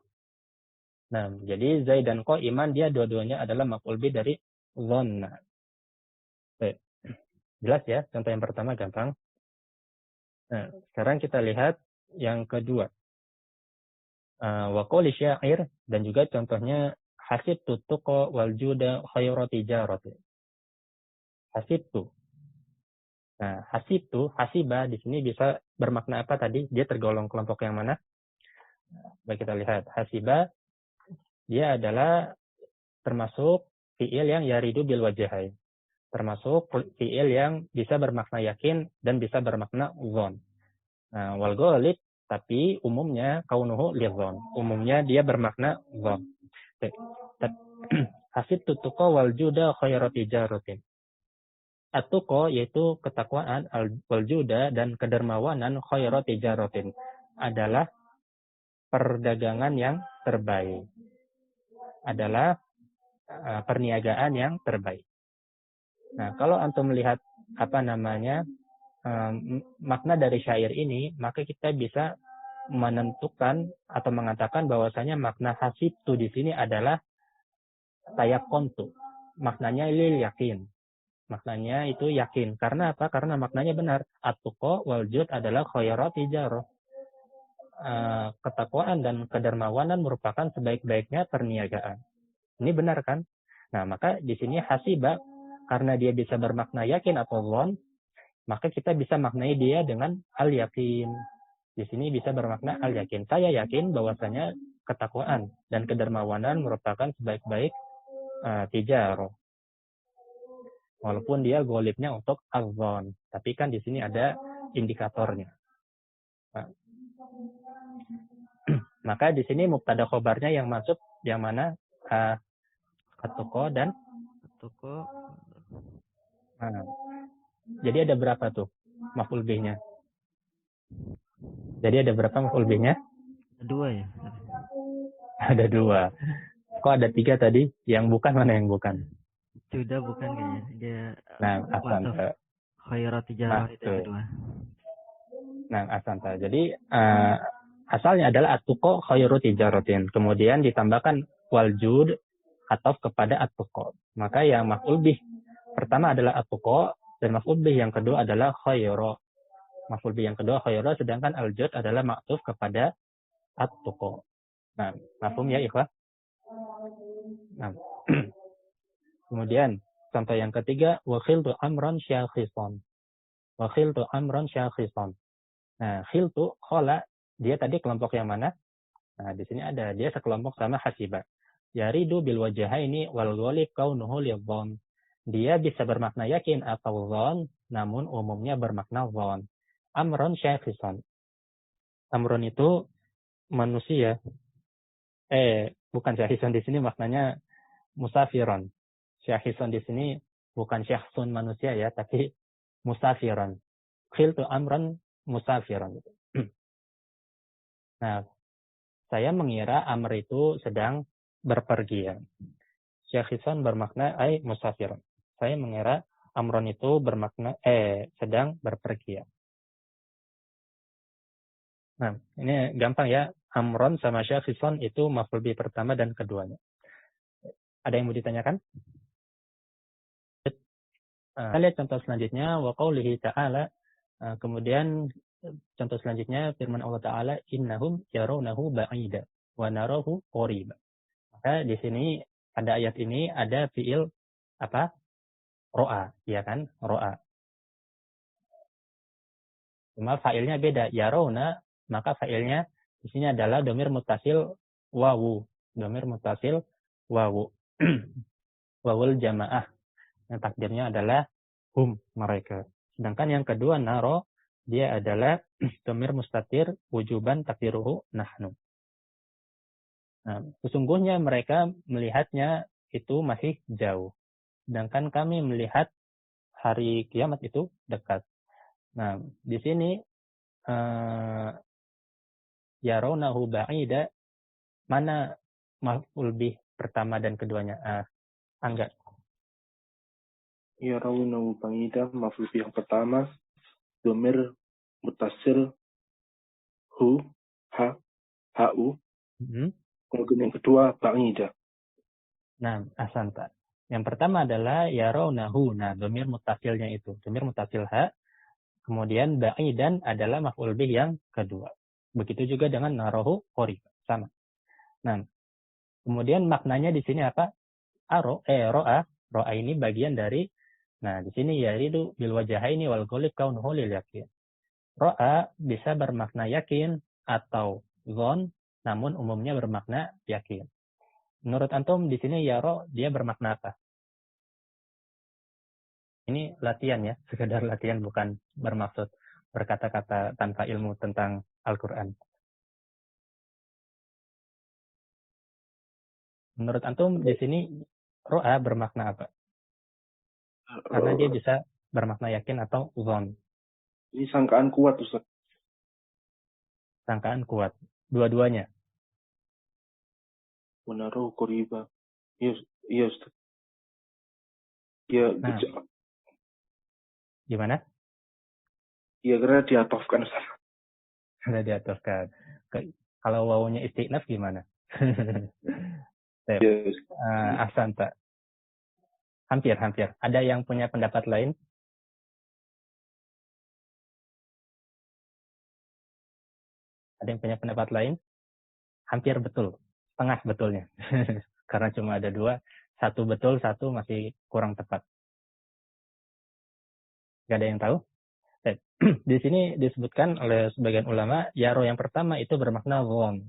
Nah, jadi Zaidan qa'iman dia dua-duanya adalah maf'ul bi dari dhanna. Jelas ya? Contoh yang pertama gampang. Nah, sekarang kita lihat yang kedua. Wa qawli syair, dan juga contohnya hasibtu tuqa wal juda khayra tijarati. Hasibtu. Nah, hasibtu, hasiba di sini bisa bermakna apa tadi? Dia tergolong kelompok yang mana? Baik, kita lihat. Hasiba dia adalah termasuk fi'il yang yaridu bil wajhain. Termasuk fi'il yang bisa bermakna yakin dan bisa bermakna dhon. Nah, wal ghalib tapi umumnya kaunuhu lidhon. Umumnya dia bermakna dhon. Hasibtu tuqa wal juda khayra tijaratin. At-tuqa yaitu ketakwaan, wal juda dan kedermawanan khayra tijaratin adalah perdagangan yang terbaik. Adalah perniagaan yang terbaik. Nah, kalau antum melihat makna dari syair ini, maka kita bisa menentukan atau mengatakan bahwasanya makna hasibtu di sini adalah tayaqqantu. Maknanya lil yakin. Maknanya itu yakin. Karena apa? Karena maknanya benar. At-tuqa wal jud adalah khayra tijarah. Ketakwaan dan kedermawanan merupakan sebaik-baiknya perniagaan. Ini benar kan? Nah, maka di sini hasiba karena dia bisa bermakna yakin atau dhon, maka kita bisa maknai dia dengan al-yakin. Di sini bisa bermakna al-yakin. Saya yakin bahwasanya ketakwaan dan kedermawanan merupakan sebaik-baik tijarah. Walaupun dia ghalibnya untuk al-dhon. Tapi kan di sini ada indikatornya. Nah, maka di sini mubtada khobarnya yang masuk yang mana? At-tuqa dan At-tuqa. Nah, jadi ada berapa tuh maf'ul bih-nya? Jadi ada berapa maf'ul bih-nya? Dua ya? Ada dua. Kok ada tiga tadi? Yang bukan mana yang bukan? Sudah bukan kayaknya. Dia Asanta. Khayra tijarah itu kedua. Nah, asanta. Jadi asalnya adalah at-tuqa khayru tijaratin. Kemudian ditambahkan wal jud atau kepada at-tuqa. Maka yang maf'ul bih pertama adalah at-tuqa dan maf'ul bih yang kedua adalah khayra. Maf'ul bih yang kedua khayra, sedangkan al-jud adalah ma'tuf kepada at-tuqa. Nah, mafhum ya ikhwah? Nah. Kemudian contoh yang ketiga, wa khiltu amran syakhisan. Wa khiltu amran syakhisan. Nah, khiltu khola, dia tadi kelompok yang mana? Nah, di sini ada dia sekelompok sama hasiba. Yaridu bil wajahaini wal ghalib kaunuhu lidhon. Dia bisa bermakna yakin atau dhon, namun umumnya bermakna dhon. Amron syakhisan. Amron itu manusia. Bukan syakhisan di sini maknanya musafiron. Syakhisan di sini bukan syakhsun manusia ya, tapi musafiron. Khiltu amron musafiron. Nah, saya mengira amr itu sedang berpergian. Syakhisan bermakna musafiron. Saya mengira amron itu bermakna sedang berpergian. Nah, ini gampang ya. Amron sama syakhisan itu maf'ul bih pertama dan keduanya. Ada yang mau ditanyakan? Kita lihat contoh selanjutnya, wa qaulihi ta'ala. Kemudian contoh selanjutnya firman Allah Ta'ala, innahum yarawnahu ba'ida wa narahu qariba. Maka di sini pada ayat ini ada fiil apa? Ro'a, ya kan? Ro'a. Cuma failnya beda. Yarawna, maka failnya di sini adalah dhamir muttasil wawu. Dhamir muttasil wawu. Wawul jamaah. Yang takdirnya adalah hum, mereka. Sedangkan yang kedua naro, dia adalah dhamir mustatir wujuban takdiruhu nahnu. Nah, sesungguhnya mereka melihatnya itu masih jauh. Sedangkan kami melihat hari kiamat itu dekat. Nah, di sini yarawnahu ba'ida, mana maf'ul bih pertama dan keduanya? Angga. Yarawnahu ba'ida, maf'ul bih yang pertama, dhamir muttasil hu, ha, hu. Kemudian yang kedua, ba'ida. Nah, ahsanta. Yang pertama adalah yarawnahu. Nah, dhamir muttasilnya itu. Dhamir muttasil ha. Kemudian ba'idan adalah maf'ul bih yang kedua. Begitu juga dengan narahu qariba. Sama. Nah, kemudian maknanya di sini apa? Ro'a. Ro'a ini bagian dari, nah di sini yaridu bil wajahaini wal ghalib kaunuhu lil yakin. Ro'a bisa bermakna yakin atau dhon, namun umumnya bermakna yakin. Menurut antum di sini yaro dia bermakna apa? Ini latihan ya, sekedar latihan, bukan bermaksud berkata-kata tanpa ilmu tentang Al-Quran. Menurut antum di sini ro'a bermakna apa? Karena dia bisa bermakna yakin atau dhon. Ini sangkaan kuat, Ustaz. Sangkaan kuat. Dua-duanya. Menaruh qariba. Iya, Ustaz. Ya, nah, gimana? Ya, karena diatofkan, Ustaz. Karena diatofkan. Kalau wawunya istiqnaf gimana? Yes. Ahsanta. Hampir. Ada yang punya pendapat lain? Ada yang punya pendapat lain? Hampir betul. Setengah betulnya. Karena cuma ada dua. Satu betul, satu masih kurang tepat. Gak ada yang tahu? Di sini disebutkan oleh sebagian ulama, yaro yang pertama itu bermakna dhon.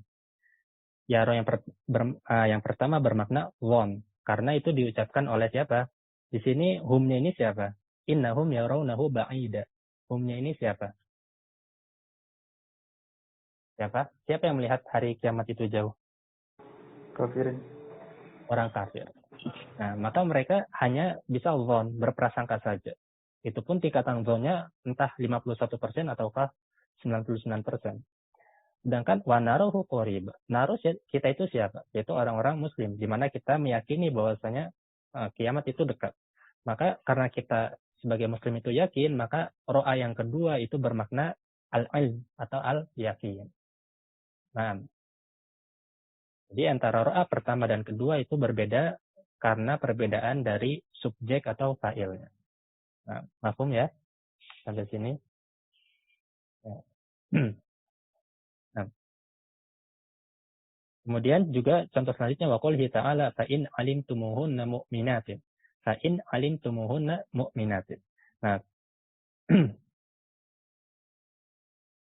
Yaro yang pertama bermakna dhon. Karena itu diucapkan oleh siapa? Di sini humnya ini siapa? Innahum yarawnahu ba'ida. Humnya ini siapa? Siapa? Siapa yang melihat hari kiamat itu jauh? Kafirin. Orang kafir. Nah, maka mereka hanya bisa dhon, berprasangka saja. Itu pun tingkatan dhonnya entah 51% ataukah 99%. Sedangkan wanaruhu qariba. Naruh kita itu siapa? Yaitu orang-orang muslim. Di mana kita meyakini bahwasanya kiamat itu dekat. Maka karena kita sebagai muslim itu yakin, maka ro'a yang kedua itu bermakna al-ilm atau al-yakin. Nah, jadi antara ro'a pertama dan kedua itu berbeda karena perbedaan dari subjek atau fa'ilnya. Nah, mafhum ya? Sampai sini. Ya. Nah, kemudian juga contoh selanjutnya wa qoulihi ta'ala fa in alimtumuhunna mu'minatin. Fa in alimtumuhunna mu'minatin. Nah,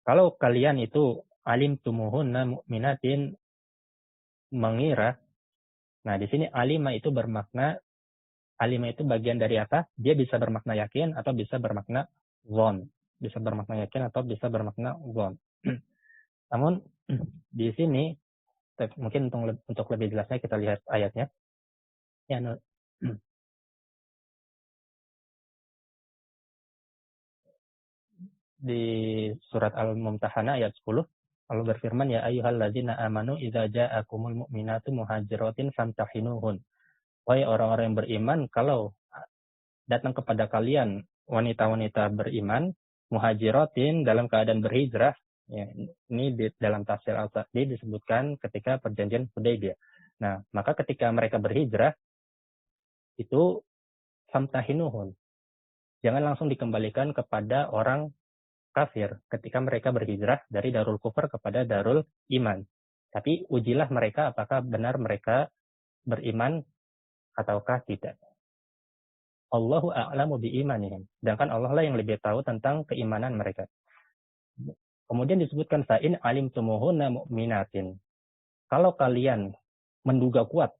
kalau kalian itu alimtumuhunna mu'minatin mengira. Nah, di sini alima itu bermakna, alima itu bagian dari apa? Dia bisa bermakna yakin atau bisa bermakna zon. Bisa bermakna yakin atau bisa bermakna zon. Namun di sini mungkin untuk lebih jelasnya kita lihat ayatnya. Ya, di surat Al-Mumtahanah ayat 10 Allah berfirman, ya ayyuhalladzina amanu idza ja'akumul mu'minatu muhajiratin famtahinuhun. Wahai orang-orang yang beriman, kalau datang kepada kalian wanita-wanita beriman muhajiratin dalam keadaan berhijrah, ya, ini dalam tafsir Al-Sa'di disebutkan ketika perjanjian Hudaybiyah. Nah, maka ketika mereka berhijrah itu famtahinuhun. Jangan langsung dikembalikan kepada orang kafir ketika mereka berhijrah dari Darul Kufur kepada Darul Iman. Tapi ujilah mereka apakah benar mereka beriman ataukah tidak. Allahu a'lamu biimanihim. Sedangkan Allah lah yang lebih tahu tentang keimanan mereka. Kemudian disebutkan fa'in alimtumuhunna mu'minatin. Kalau kalian menduga kuat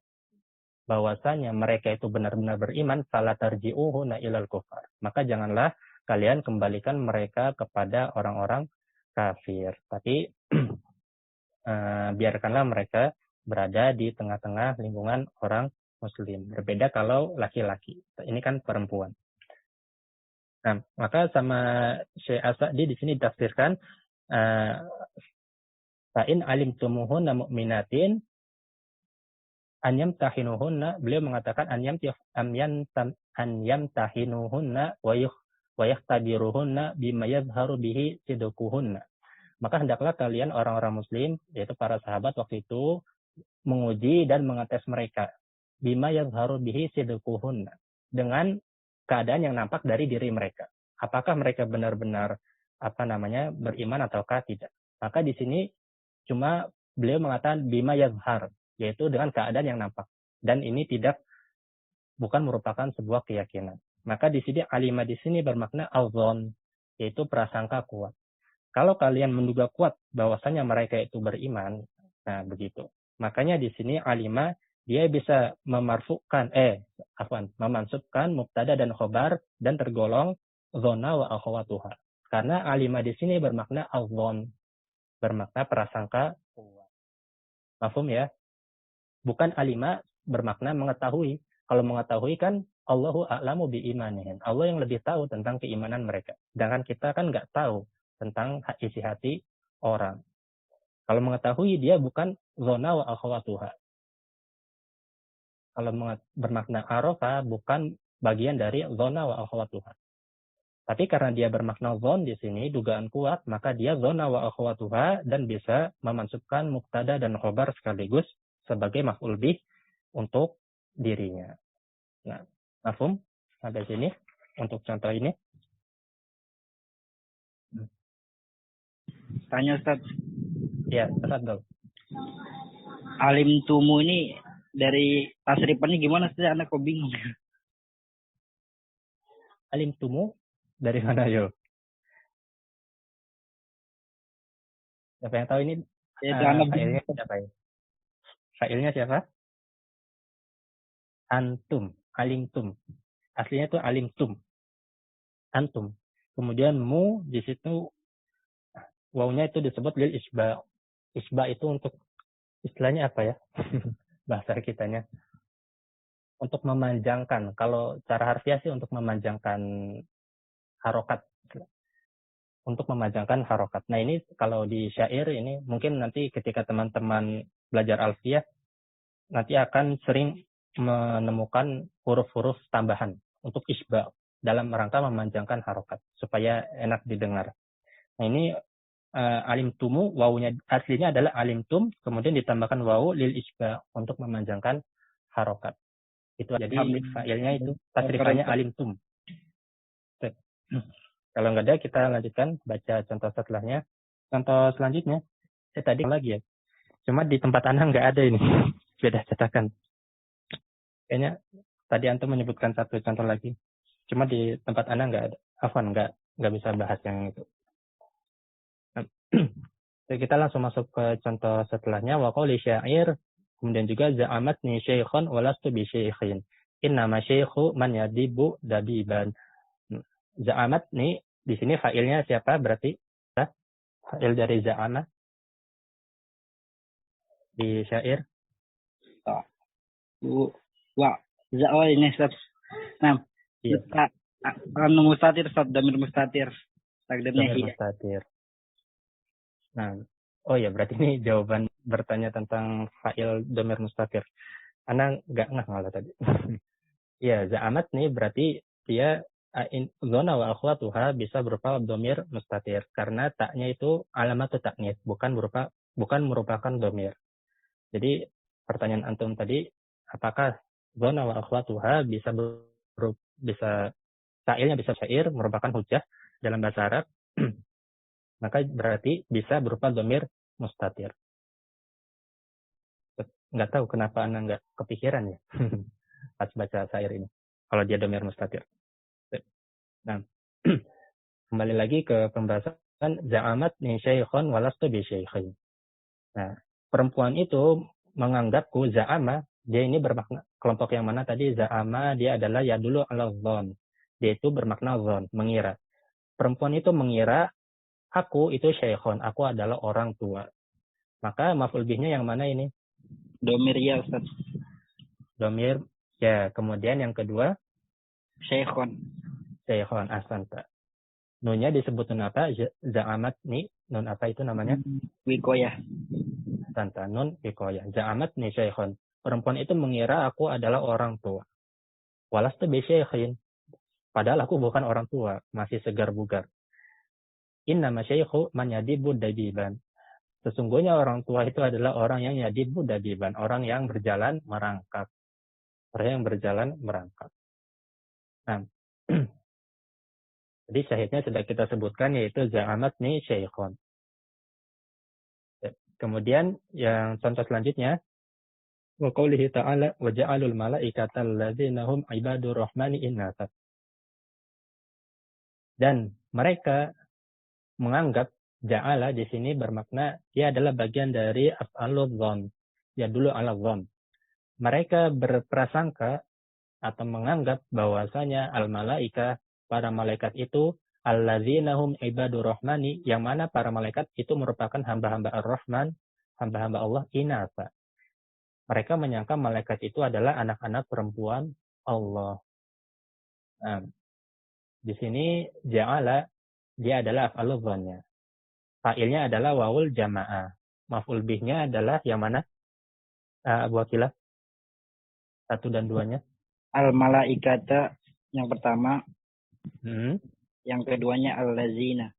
bahwasanya mereka itu benar-benar beriman, fala tarji'uhunna ilal kufar. Maka janganlah kalian kembalikan mereka kepada orang-orang kafir. Tapi biarkanlah mereka berada di tengah-tengah lingkungan orang Muslim. Berbeda kalau laki-laki. Ini kan perempuan. Nah, maka sama Syekh As-Sa'di di sini ditafsirkan fa'in alimtumuhunna mu'minatin anyam tahinuhunna. Beliau mengatakan anyam tahinuhunna wa yakhtabiruhunna bima yadhharu bihi sidquhunna. Maka hendaklah kalian orang-orang muslim, yaitu para sahabat waktu itu, menguji dan mengetes mereka. Bima yadhharu bihi sidquhunna. Dengan keadaan yang nampak dari diri mereka. Apakah mereka benar-benar beriman ataukah tidak. Maka di sini cuma beliau mengatakan bima yadhhar, yaitu dengan keadaan yang nampak. Dan ini bukan merupakan sebuah keyakinan. Maka di sini alima di sini bermakna al-dhon, yaitu prasangka kuat. Kalau kalian menduga kuat bahwasanya mereka itu beriman, nah begitu. Makanya di sini alima dia bisa memansubkan mubtada dan khobar dan tergolong zona wa akhwatuha. Karena alima di sini bermakna al-dhon, bermakna prasangka kuat. Mafhum ya? Bukan alima bermakna mengetahui. Kalau mengetahui kan Allahu a'lamu biimanihim. Allah yang lebih tahu tentang keimanan mereka. Sedangkan kita kan nggak tahu tentang isi hati orang. Kalau mengetahui dia bukan zona wa akhwatuha. Kalau bermakna arafa bukan bagian dari zona wa akhwatuha. Tapi karena dia bermakna zon di sini dugaan kuat, maka dia zona wa akhwatuha dan bisa memansubkan mubtada dan khobar sekaligus sebagai maf'ul bih untuk dirinya. Nah, mafhum sampai sini untuk contoh ini. Tanya Ustaz. Ya, tafadhol. Alim tumu ini dari tasrifannya gimana sih? Anak kok bingung. Alim tumu dari mana yo? Siapa yang tahu ini? Failnya siapa ya? Failnya siapa? Antum, alimtum. Aslinya itu alimtum. Antum. Kemudian mu di situ wawunya itu disebut lil isba. Isba itu untuk istilahnya apa ya? Bahasa kitanya. Untuk memanjangkan. Kalau cara harfiah sih untuk memanjangkan harokat. Untuk memanjangkan harokat. Nah ini kalau di syair ini mungkin nanti ketika teman-teman belajar alfiyah nanti akan sering menemukan huruf-huruf tambahan untuk isba dalam rangka memanjangkan harokat supaya enak didengar. Nah ini alim tumu, wawunya aslinya adalah alim tum, kemudian ditambahkan wawu lil isba untuk memanjangkan harokat. Itu jadi Alim. fa'ilnya itu tasrifanya alimtum. Kalau nggak ada kita lanjutkan baca contoh setelahnya. Contoh selanjutnya saya tadi lagi ya. Cuma di tempat Ana nggak ada ini. Beda cetakan. Kayaknya tadi antum menyebutkan satu contoh lagi. Cuma di tempat Ana nggak ada. Afwan, nggak bisa bahas yang itu. Jadi kita langsung masuk ke contoh setelahnya. Wa qawli syair. Kemudian juga za'amat ni syekhon walastu bi syekhin. Innama syekhu man yadibu dabiban. Za'amat nih di sini fa'ilnya siapa berarti? Fa'il dari za'ama di syair. Wa za'wa ini Ustaz. Nah, Iya. anu mustatir Ustaz, damir mustatir. Takdirnya Domir iya. mustatir. Nah, oh ya berarti ini jawaban bertanya tentang fa'il domir mustatir. Ana nggak ngalah tadi. Iya, za'amat nih berarti dia zona wa akhwatuha bisa berupa domir mustatir karena taknya itu alamat taknis, bukan merupakan domir. Jadi pertanyaan antum tadi, apakah zona wa akhwatuha bisa fa'ilnya bisa syair merupakan hujjah dalam bahasa Arab? Maka berarti bisa berupa domir mustatir. Nggak tahu kenapa Anda nggak kepikiran ya pas baca syair ini. Kalau dia domir mustatir. Nah, kembali lagi ke pembahasan za'amat ni syekhon walastu bi syekhin. Nah, perempuan itu menganggapku za'ama, dia ini bermakna kelompok yang mana tadi za'ama dia adalah ya dulu ala dhon. Dia itu bermakna dhon, mengira. Perempuan itu mengira aku itu syekhon, aku adalah orang tua. Maka maf'ul bihnya yang mana ini? Domir ya Ustaz. Domir ya, kemudian yang kedua Syekhon. syekhon asanta. Nunnya disebut nun apa? Za'amat ni, nun apa itu namanya? Wikoyah. Asanta, nun wikoyah. Za'amat ni syekhon. Perempuan itu mengira aku adalah orang tua. Walastu bi syekhin. Padahal aku bukan orang tua, masih segar bugar. Innama syeikhu man yadibu dabiban. Sesungguhnya orang tua itu adalah orang yang yadibu dabiban, orang yang berjalan merangkak. Orang yang berjalan merangkak. Nah, jadi syahidnya sudah kita sebutkan yaitu za'amat ni syekhon. Kemudian yang contoh selanjutnya wa qoulihi ta'ala wa ja'alul malaikata alladzina hum ibadur rahmani innasa. Dan mereka menganggap ja'ala di sini bermakna dia adalah bagian dari af'alul dhon. Ya dulu ala dhon. Mereka berprasangka atau menganggap bahwasanya al-malaika para malaikat itu alladzina hum ibadur rahmani yang mana para malaikat itu merupakan hamba-hamba ar-Rahman, hamba-hamba Allah inasa. Mereka menyangka malaikat itu adalah anak-anak perempuan Allah. Nah, di sini ja'ala dia adalah af'alul dhonnya. Fa'ilnya adalah wawul jamaah. Maf'ul bihnya adalah yang mana? Abu Akilah. 1 dan 2-nya. Al-malaikata yang pertama. Hmm. Yang keduanya al-lazina.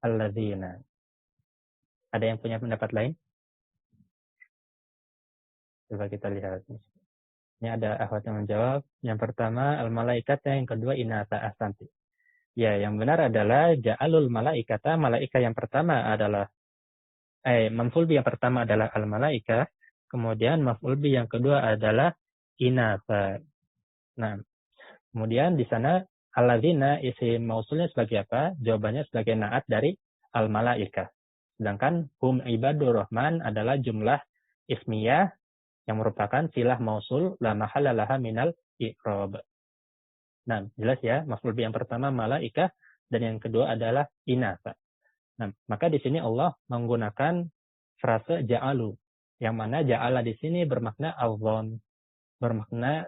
Al-lazina. Ada yang punya pendapat lain? Coba kita lihat. Ini ada akhwat yang menjawab. Yang pertama al-malaikata, yang kedua inasa ahsanti. Ya, yang benar adalah ja'alul malaikata, malaika yang pertama adalah maf'ul bi yang pertama adalah al-malaika, kemudian maf'ul bi yang kedua adalah inasa. Nah, kemudian di sana alladzina isim mausulnya sebagai apa? Jawabannya sebagai na'at dari al-malaika. Sedangkan hum ibadur rahman adalah jumlah ismiyah yang merupakan silah mausul la mahalla laha minal i'rab. Nah, jelas ya, maf'ul bi yang pertama malaika dan yang kedua adalah inasa. Nah, maka di sini Allah menggunakan frase ja'alu, yang mana ja'ala di sini bermakna al-dhon, bermakna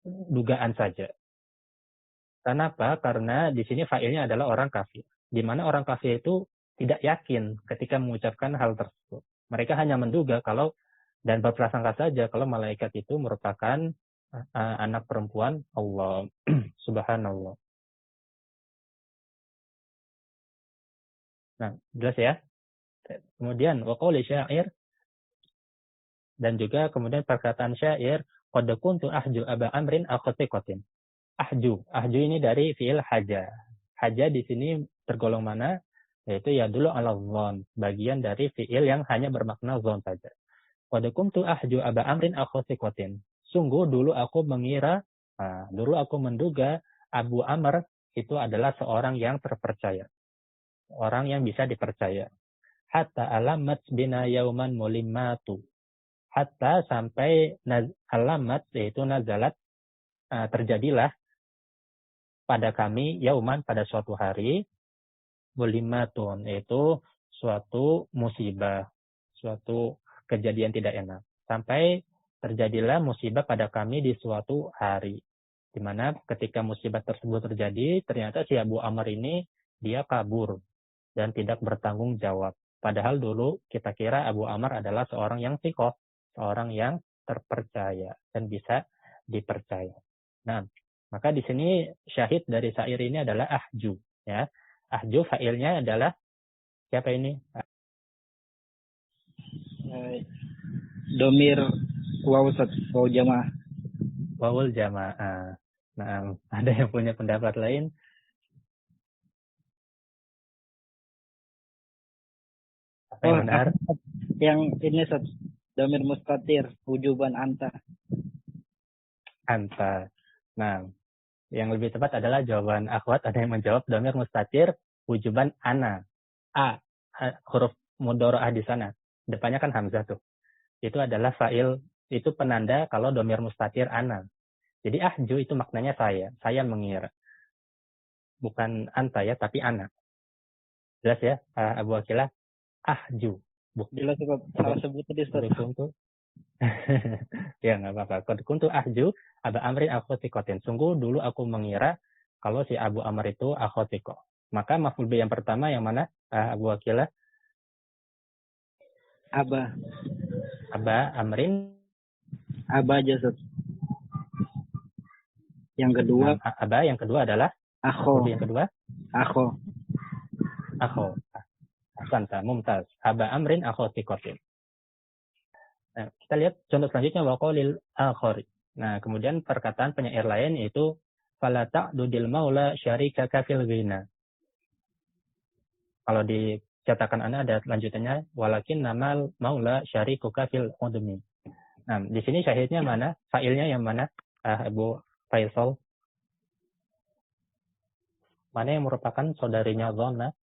dugaan saja. Kenapa? Karena di sini fa'ilnya adalah orang kafir, di mana orang kafir itu tidak yakin ketika mengucapkan hal tersebut. Mereka hanya menduga kalau dan berprasangka saja kalau malaikat itu merupakan anak perempuan Allah. Subhanallah. Nah, jelas ya. Kemudian wa qawli syair, Dan juga kemudian perkataan syair, qad kuntu ahju aba amrin akhtiqatin. Ahju ini dari fiil haja. Haja di sini tergolong mana? Yaitu ya dulu ala dhon, bagian dari fiil yang hanya bermakna dhon saja. Qad kuntu ahju aba amrin akhtiqatin. Sungguh dulu aku mengira, dulu aku menduga Abu Amr itu adalah seorang yang terpercaya. Orang yang bisa dipercaya. Hatta alamat bina yauman mulimmatu. Hatta sampai alamat, yaitu nazalat, terjadilah pada kami yauman, pada suatu hari, mulimmatun, yaitu suatu musibah, suatu kejadian tidak enak. Sampai terjadilah musibah pada kami di suatu hari. Di mana ketika musibah tersebut terjadi, ternyata si Abu Amr ini dia kabur dan tidak bertanggung jawab. Padahal dulu kita kira Abu Amr adalah seorang yang thiqah, seorang yang terpercaya dan bisa dipercaya. Nah, maka di sini syahid dari syair ini adalah ahju, ya. Ahju fa'ilnya adalah siapa ini? Domir waw jamaah. Wawul jamaah. Nah, ada yang punya pendapat lain? Apa yang benar? Yang ini domir mustatir, wujuban anta. Anta. Nah, yang lebih tepat adalah jawaban akhwat. Ada yang menjawab domir mustatir, wujuban ana. Huruf mudharaah di sana. Depannya kan hamzah tuh. Itu adalah fa'il, itu penanda kalau domir mustatir ana. Jadi ahju itu maknanya saya mengira. Bukan anta ya, tapi ana. Jelas ya, Abu Akilah? Ahju. Jelas salah sebut tadi Ustaz. Ya nggak apa-apa. Qad kuntu ahju aba amrin akhtiqatin. Sungguh dulu aku mengira kalau si Abu Amr itu akhtiqah. Maka maf'ul bi yang pertama yang mana? Abu Akilah? Aba amrin. Aba jasad. Yang kedua. Nah, aba yang kedua adalah? Akho. Yang kedua? Akho. Asanta, mumtaz. Aba amrin akhtiqatin. Nah, kita lihat contoh selanjutnya waqalil akhari. Nah, kemudian perkataan penyair lain yaitu fala ta'dudil maula syarikaka fil ghina. Kalau di cetakan Anda ada lanjutannya walakin namal maula syarikuka fil udmi. Nah, di sini syahidnya mana? Fa'ilnya yang mana? Abu Faisal. Mana yang merupakan saudarinya Dhonna?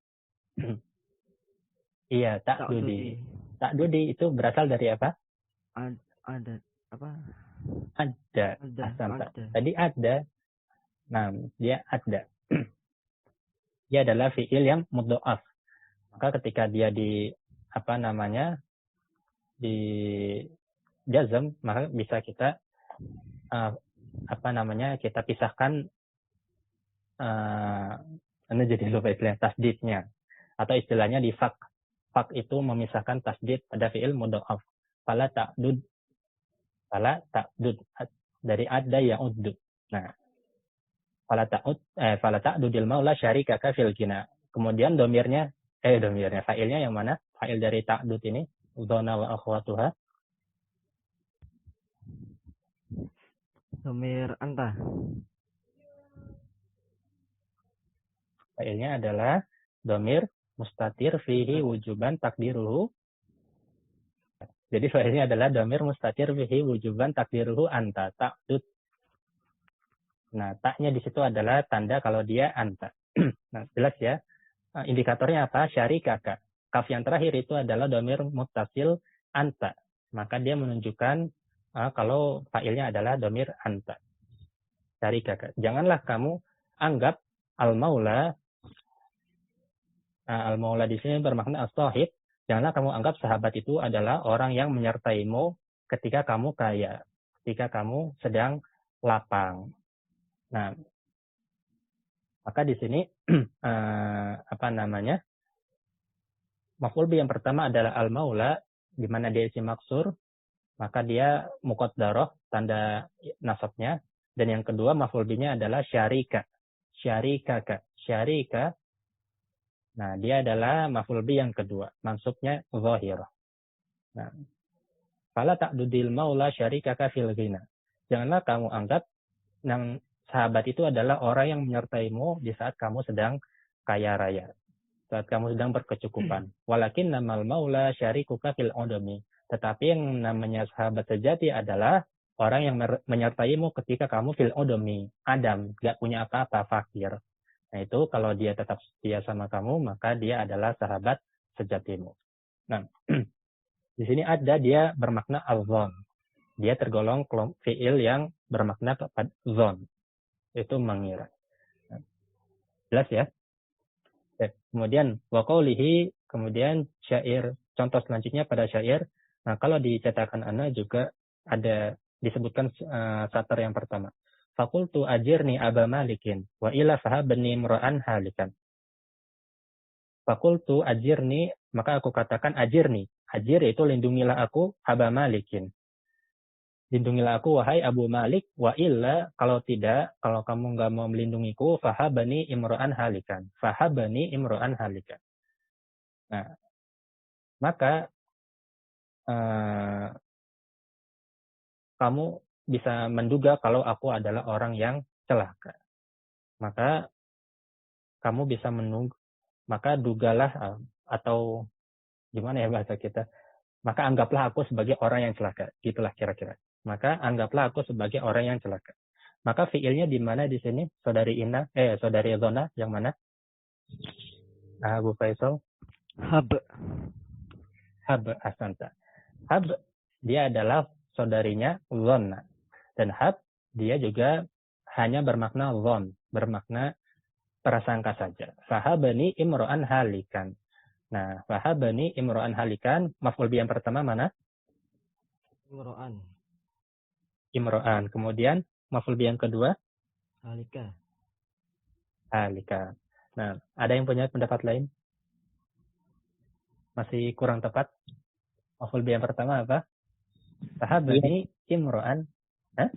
Iya, ta'dudi. Ta'dudi itu berasal dari apa? Ada apa? Ada. Tadi ada. Nah, dia ada. Dia adalah fiil yang mudha'af. Maka ketika dia di di jazm, maka bisa kita kita pisahkan ini jadi lupa istilah tasdidnya atau istilahnya di fak. Fak itu memisahkan tasdid pada fiil mudha'af. Fala ta'dud dari ada yang uddu. Nah, fala ta'dudil maula syarikaka fil ghina. Kemudian domirnya fa'ilnya yang mana? Fa'il dari ta'dud ini dhona wa akhwatuha. Domir anta. Fa'ilnya adalah domir mustatir fihi wujuban takdiruhu. Jadi fa'ilnya adalah domir mustatir fihi wujuban takdiruhu anta ta'dud. Nah, taknya di situ adalah tanda kalau dia anta. Nah, jelas ya. Indikatornya apa? Syarikaka. Kaf yang terakhir itu adalah domir muttasil anta. Maka dia menunjukkan kalau fa'ilnya adalah domir anta. Syarikaka. Janganlah kamu anggap al-maula di sini bermakna as-sahib. Janganlah kamu anggap sahabat itu adalah orang yang menyertaimu ketika kamu kaya, ketika kamu sedang lapang. Nah, maka di sini maf'ul bi yang pertama adalah al-maula, di mana dia isim maksur, maka dia muqaddarah tanda nasabnya, dan yang kedua maf'ul bi-nya adalah syarika. Nah, dia adalah maf'ul bi yang kedua, mansubnya zahirah. Nah, Fala ta'dudil maula syarikaka fil ghina. Janganlah kamu anggap yang sahabat itu adalah orang yang menyertaimu di saat kamu sedang kaya raya, saat kamu sedang berkecukupan. Walakin namal maula syarikuka fil udami. Tetapi yang namanya sahabat sejati adalah orang yang menyertaimu ketika kamu fil udami, adam, gak punya apa-apa, fakir. Nah itu kalau dia tetap setia sama kamu, maka dia adalah sahabat sejatimu. Nah, di sini ada dia bermakna al-zon. Dia tergolong fi'il yang bermakna kepada zon. Itu mengira. Nah, jelas ya? Kemudian waqaulihi, kemudian syair, contoh selanjutnya pada syair. Nah, kalau di cetakan Ana juga ada disebutkan satar yang pertama. Fakultu ajirni aba malikin wa ila sahabani mura'an halikan. Fakultu ajirni, maka aku katakan ajirni. Ajir itu lindungilah aku aba malikin. Lindungilah aku wahai Abu Malik, wa illa kalau tidak, kalau kamu enggak mau melindungiku, fahabani imra'an halikan. Fahabani imra'an halikan. Nah, maka kamu bisa menduga kalau aku adalah orang yang celaka. Maka kamu bisa menunggu, maka dugalah atau gimana ya bahasa kita, maka anggaplah aku sebagai orang yang celaka. Gitulah kira-kira. Maka anggaplah aku sebagai orang yang celaka. Maka fiilnya di mana di sini? Saudari Zona yang mana? Abu Faisal? Hab. Asanta. Hab dia adalah saudarinya Zona. Dan hab dia juga hanya bermakna zon, bermakna prasangka saja. Fahabani imro'an halikan. Nah, fahabani imro'an halikan, maf'ul bi yang pertama mana? Imro'an. Kemudian maf'ul bi yang kedua? Halika. Nah, ada yang punya pendapat lain? Masih kurang tepat? Maf'ul bi yang pertama apa? Fahabani imro'an. Hah?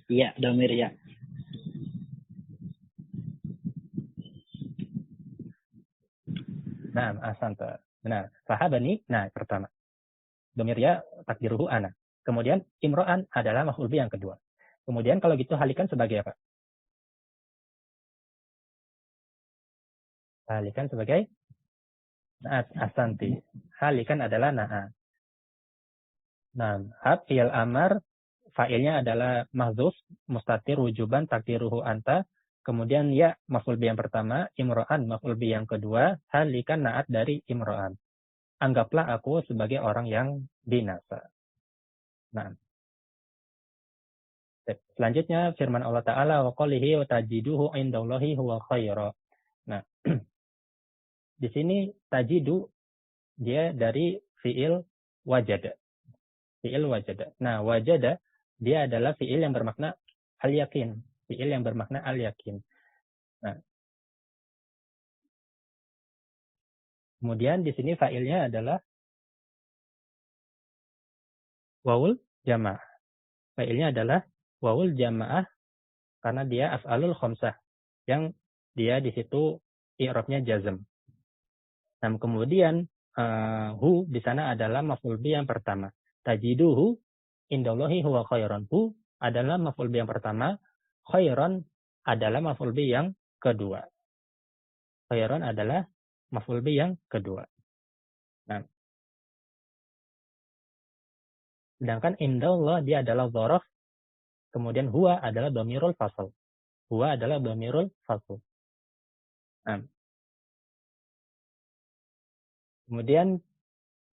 Iya, domir ya. Nah, asanta. Benar. Fahabani, nah pertama. Domir ya takdiruhu ana. Kemudian imro'an adalah maf'ul bi yang kedua. Kemudian kalau gitu halikan sebagai apa? Halikan sebagai naat, asanti. Halikan adalah naat. Nah, hab fi'il amar, fa'ilnya adalah mahdzuf, mustatir wujuban takdiruhu anta. Kemudian ya maf'ul bi yang pertama, imro'an maf'ul bi yang kedua, halikan naat dari imro'an. Anggaplah aku sebagai orang yang binasa. Nah, selanjutnya firman Allah Ta'ala wa qalihi wa tajiduhu indallahi huwa khaira. Nah, di sini tajidu dia dari fi'il wajada. Fi'il wajada. Nah, wajada dia adalah fi'il yang bermakna al-yakin. Fi'il yang bermakna al-yakin. Nah, kemudian di sini fa'ilnya adalah wawul jamaah. Fa'ilnya adalah wawul jamaah karena dia af'alul khamsah yang dia di situ i'rabnya jazm. Nah, kemudian hu di sana adalah maf'ul bi yang pertama. Tajiduhu indallahi huwa khairan. Hu adalah maf'ul bi yang pertama, khairan adalah maf'ul bi yang kedua. Khairan adalah maf'ul bi yang kedua. Nah, sedangkan indallah dia adalah dzaraf, kemudian huwa adalah dhamirul fasl. Huwa adalah dhamirul fasl. Nah, kemudian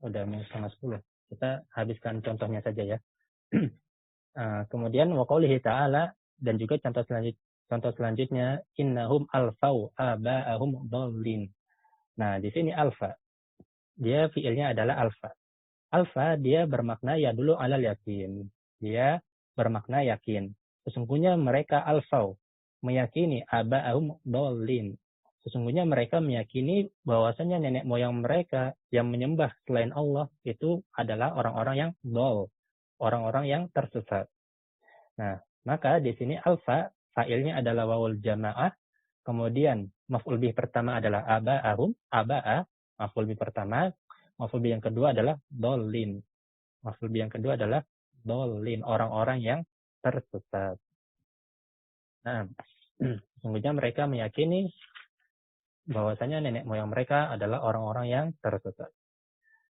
udah 9:30. Kita habiskan contohnya saja ya. Kemudian wa qaulihi ta'ala dan juga contoh selanjutnya innahum alfau aba'ahum dhallin. Nah, di sini alfa. Dia fiilnya adalah alfa. Alfa dia bermakna ya dulu alal yakin. Dia bermakna yakin. Sesungguhnya mereka alfau, meyakini aba'ahum dhallin. Sesungguhnya mereka meyakini bahwasanya nenek moyang mereka yang menyembah selain Allah itu adalah orang-orang yang dhall, orang-orang yang tersesat. Nah, maka di sini alfa fa'ilnya adalah wawul jamaah, kemudian maf'ul bih pertama adalah aba'ahum, aba'a, maf'ul bih pertama, maf'ul bih yang kedua adalah dhalin. Maf'ul bih yang kedua adalah dolin, orang-orang yang tersesat. Nah, sesungguhnya mereka meyakini bahwasanya nenek moyang mereka adalah orang-orang yang tersesat.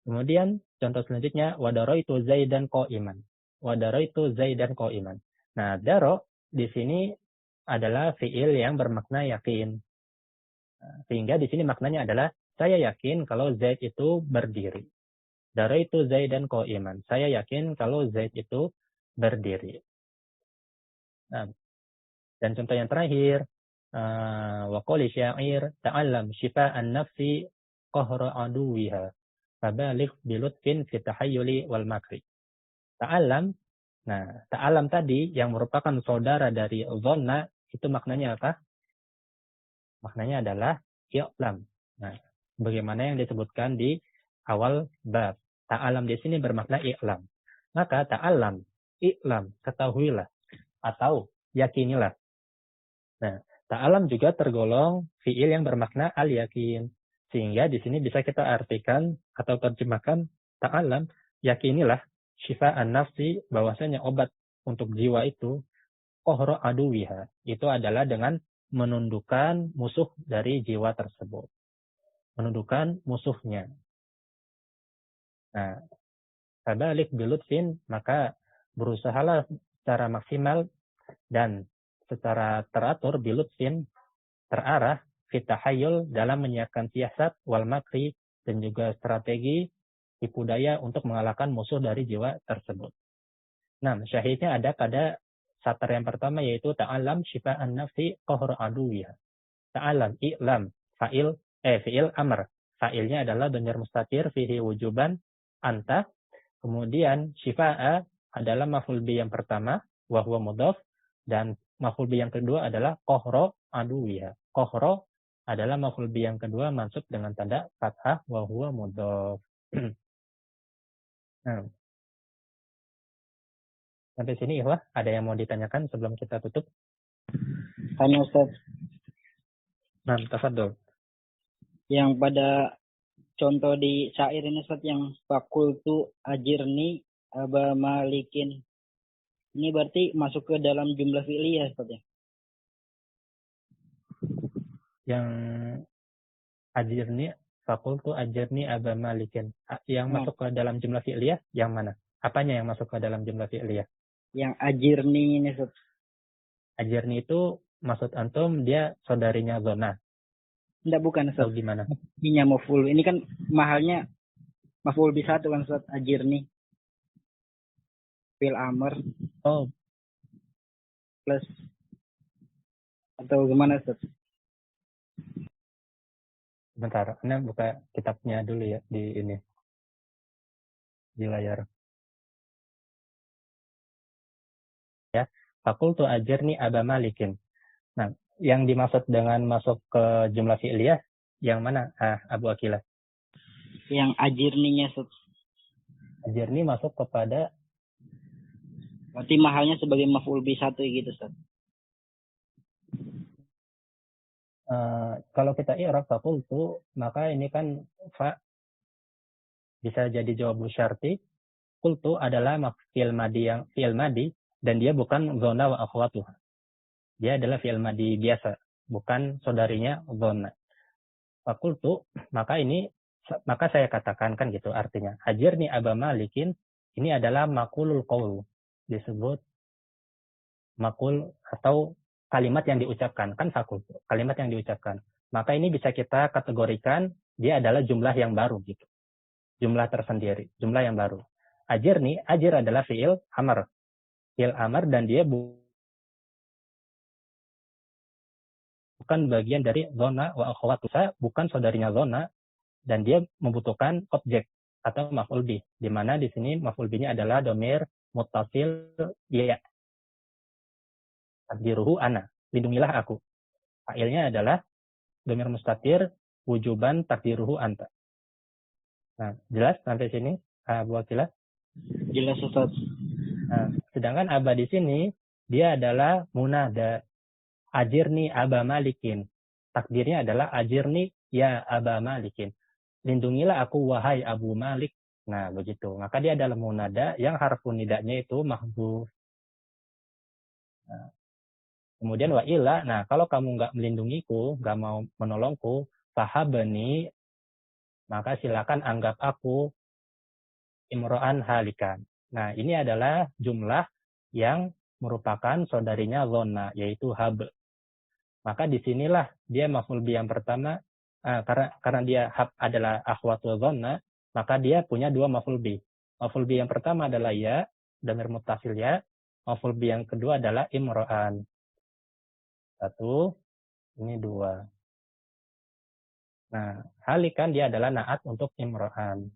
Kemudian contoh selanjutnya, wadaraitu Zaidan qa'iman. Wadaraitu Zaidan qa'iman. Nah, daro di sini adalah fiil yang bermakna yakin. Sehingga di sini maknanya adalah saya yakin kalau Zaid itu berdiri. Daraitu Zaidan qa'iman. Saya yakin kalau Zaid itu berdiri. Nah, dan contoh yang terakhir, wa qali syair ta'allam shifa'an nafsi qahra aduwiha. Fabaligh bilutfin fi tahayyuli wal makri. Ta'allam. Nah, ta'allam tadi yang merupakan saudara dari dhanna itu maknanya apa? Maknanya adalah i'lam. Nah, bagaimana yang disebutkan di awal bab. Ta'allam di sini bermakna i'lam. Maka ta'allam, i'lam, ketahuilah atau yakinilah. Nah, ta'allam juga tergolong fiil yang bermakna al-yakin. Sehingga di sini bisa kita artikan atau terjemahkan ta'allam, yakinilah syifa'an nafsi, bahwasanya obat untuk jiwa itu qahra aduwiha. Itu adalah dengan menundukkan musuh dari jiwa tersebut. Menundukkan musuhnya. Nah, fabalik bilutfin, maka berusahalah secara maksimal dan secara teratur bilutfin, terarah fitahayul dalam menyiapkan siasat wal makri dan juga strategi tipu daya untuk mengalahkan musuh dari jiwa tersebut. Nah, syahidnya ada pada satar yang pertama yaitu ta'alam syifa'an nafsi qahra aduwiha. Ta'alam, i'lam, fi'il amr. Fa'ilnya adalah dhamir mustatir fihi wujuban anta. Kemudian syifa'a adalah maf'ul bih yang pertama wa huwa mudhaf, dan maf'ul bih yang kedua adalah qahra aduwiha. Qahra adalah maf'ul bih yang kedua mansub dengan tanda fathah wa huwa mudhaf. Nah, sampai sini Ikhwah, ada yang mau ditanyakan sebelum kita tutup? Tanya Ustaz, Nah, tafadhol. yang pada contoh di syair ini Ustaz, yang fakultu ajirni aba malikin, ini berarti masuk ke dalam jumlah fi'liyah Ustaz ya? Yang ajirni, fakultu ajirni aba malikin. Yang masuk ke dalam jumlah fi'liyah yang mana? Apanya yang masuk ke dalam jumlah fi'liyah? Yang ajirni ini Ustaz. Ajirni itu maksud antum dia saudarinya zona. Enggak, bukan Ustaz. Atau gimana? Ini maf'ul. Ini kan mahalnya maf'ul bi satu kan Ustaz, ajirni. Fil amr. Oh, Plus. Atau gimana Ustaz? bentar. Anda buka kitabnya dulu ya di ini. Di layar. Ya, fakultu ajirni aba malikin. Nah, yang dimaksud dengan masuk ke jumlah fi'liyah yang mana? Abu Akilah. Yang ajirninya Ustaz. Ajirni masuk kepada Berarti mahalnya sebagai maf'ul bi satu gitu Ustaz. kalau kita i'rab fakultu, maka ini kan fa bisa jadi jawab syarti. Kultu adalah fi'il madi dan dia bukan zona wa akhwatuha. Dia adalah fi'il madi biasa, bukan saudarinya zona. Fakultu, maka saya katakan kan gitu artinya. Ajirni aba malikin, ini adalah makulul qaul. Disebut makul atau kalimat yang diucapkan, kan fakultu, kalimat yang diucapkan. Maka ini bisa kita kategorikan dia adalah jumlah yang baru gitu. Jumlah tersendiri, jumlah yang baru. Ajirni, ajir adalah fi'il amr. Fi'il amr dan dia bukan bagian dari zona wa akhwatuha, bukan saudarinya zona, dan dia membutuhkan objek atau maf'ul bih, di mana di sini maf'ul bihnya adalah dhamir muttasil ya. Takdiruhu ana, lindungilah aku. Fa'ilnya adalah dhamir mustatir wujuban takdiruhu anta. Nah, jelas sampai sini Abu Akilah? Jelas Ustaz. Nah, sedangkan aba di sini dia adalah munada. Ajirni aba malikin. Takdirnya adalah ajirni ya aba malikin. Lindungilah aku wahai Abu Malik. Nah, begitu. Maka dia adalah munada yang harfun nidanya itu mahdzuf. Nah, kemudian wa ila, nah kalau kamu nggak melindungiku, nggak mau menolongku, fahabani, maka silakan anggap aku imro'an halikan. Nah, ini adalah jumlah yang merupakan saudarinya zona, yaitu hab. Maka disinilah dia maf'ul bi yang pertama, karena dia hab adalah akhwatu zona, maka dia punya dua maf'ul bi. Maf'ul bi yang pertama adalah ya, dhamir muttasil ya. Maf'ul bi yang kedua adalah imro'an. Satu, ini dua. Nah, halikan dia adalah naat untuk imro'an.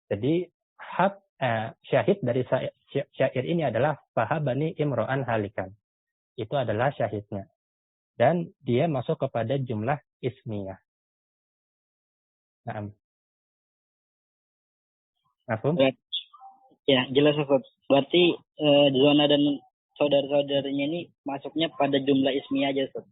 Jadi syahid dari syair ini adalah fahabani imro'an halikan. Itu adalah syahidnya. Dan dia masuk kepada jumlah ismiyah. Nah, Mafhum? Ya, jelas Ustaz. Berarti zona dan saudara-saudaranya ini masuknya pada jumlah ismiyah aja Ustaz.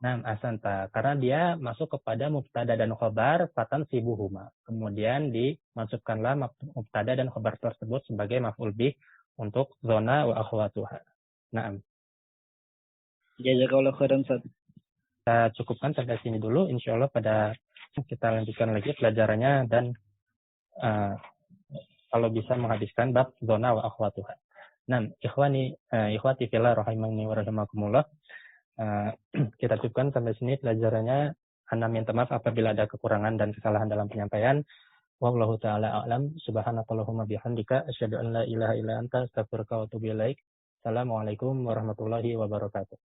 Nah, asanta. Karena dia masuk kepada mubtada dan khobar fatan sibuhuma. Kemudian dimasukkanlah mubtada dan khobar tersebut sebagai maf'ul bih untuk zona wa akhwatuha. Nah, Jazakallahu khairan Ustaz. kita cukupkan sampai sini dulu. Insya Allah pada kita lanjutkan lagi pelajarannya dan kalau bisa menghabiskan bab zona wa akhwatuha. Nah, ikhwati fillah rahimani wa rahimakumullah. Kita cukupkan sampai sini pelajarannya. Ana minta maaf apabila ada kekurangan dan kesalahan dalam penyampaian. Wallahu taala a'lam. Subhanakallahumma bihamdika asyhadu an la ilaha illa anta astaghfiruka wa atubu ilaik. Assalamualaikum warahmatullahi wabarakatuh.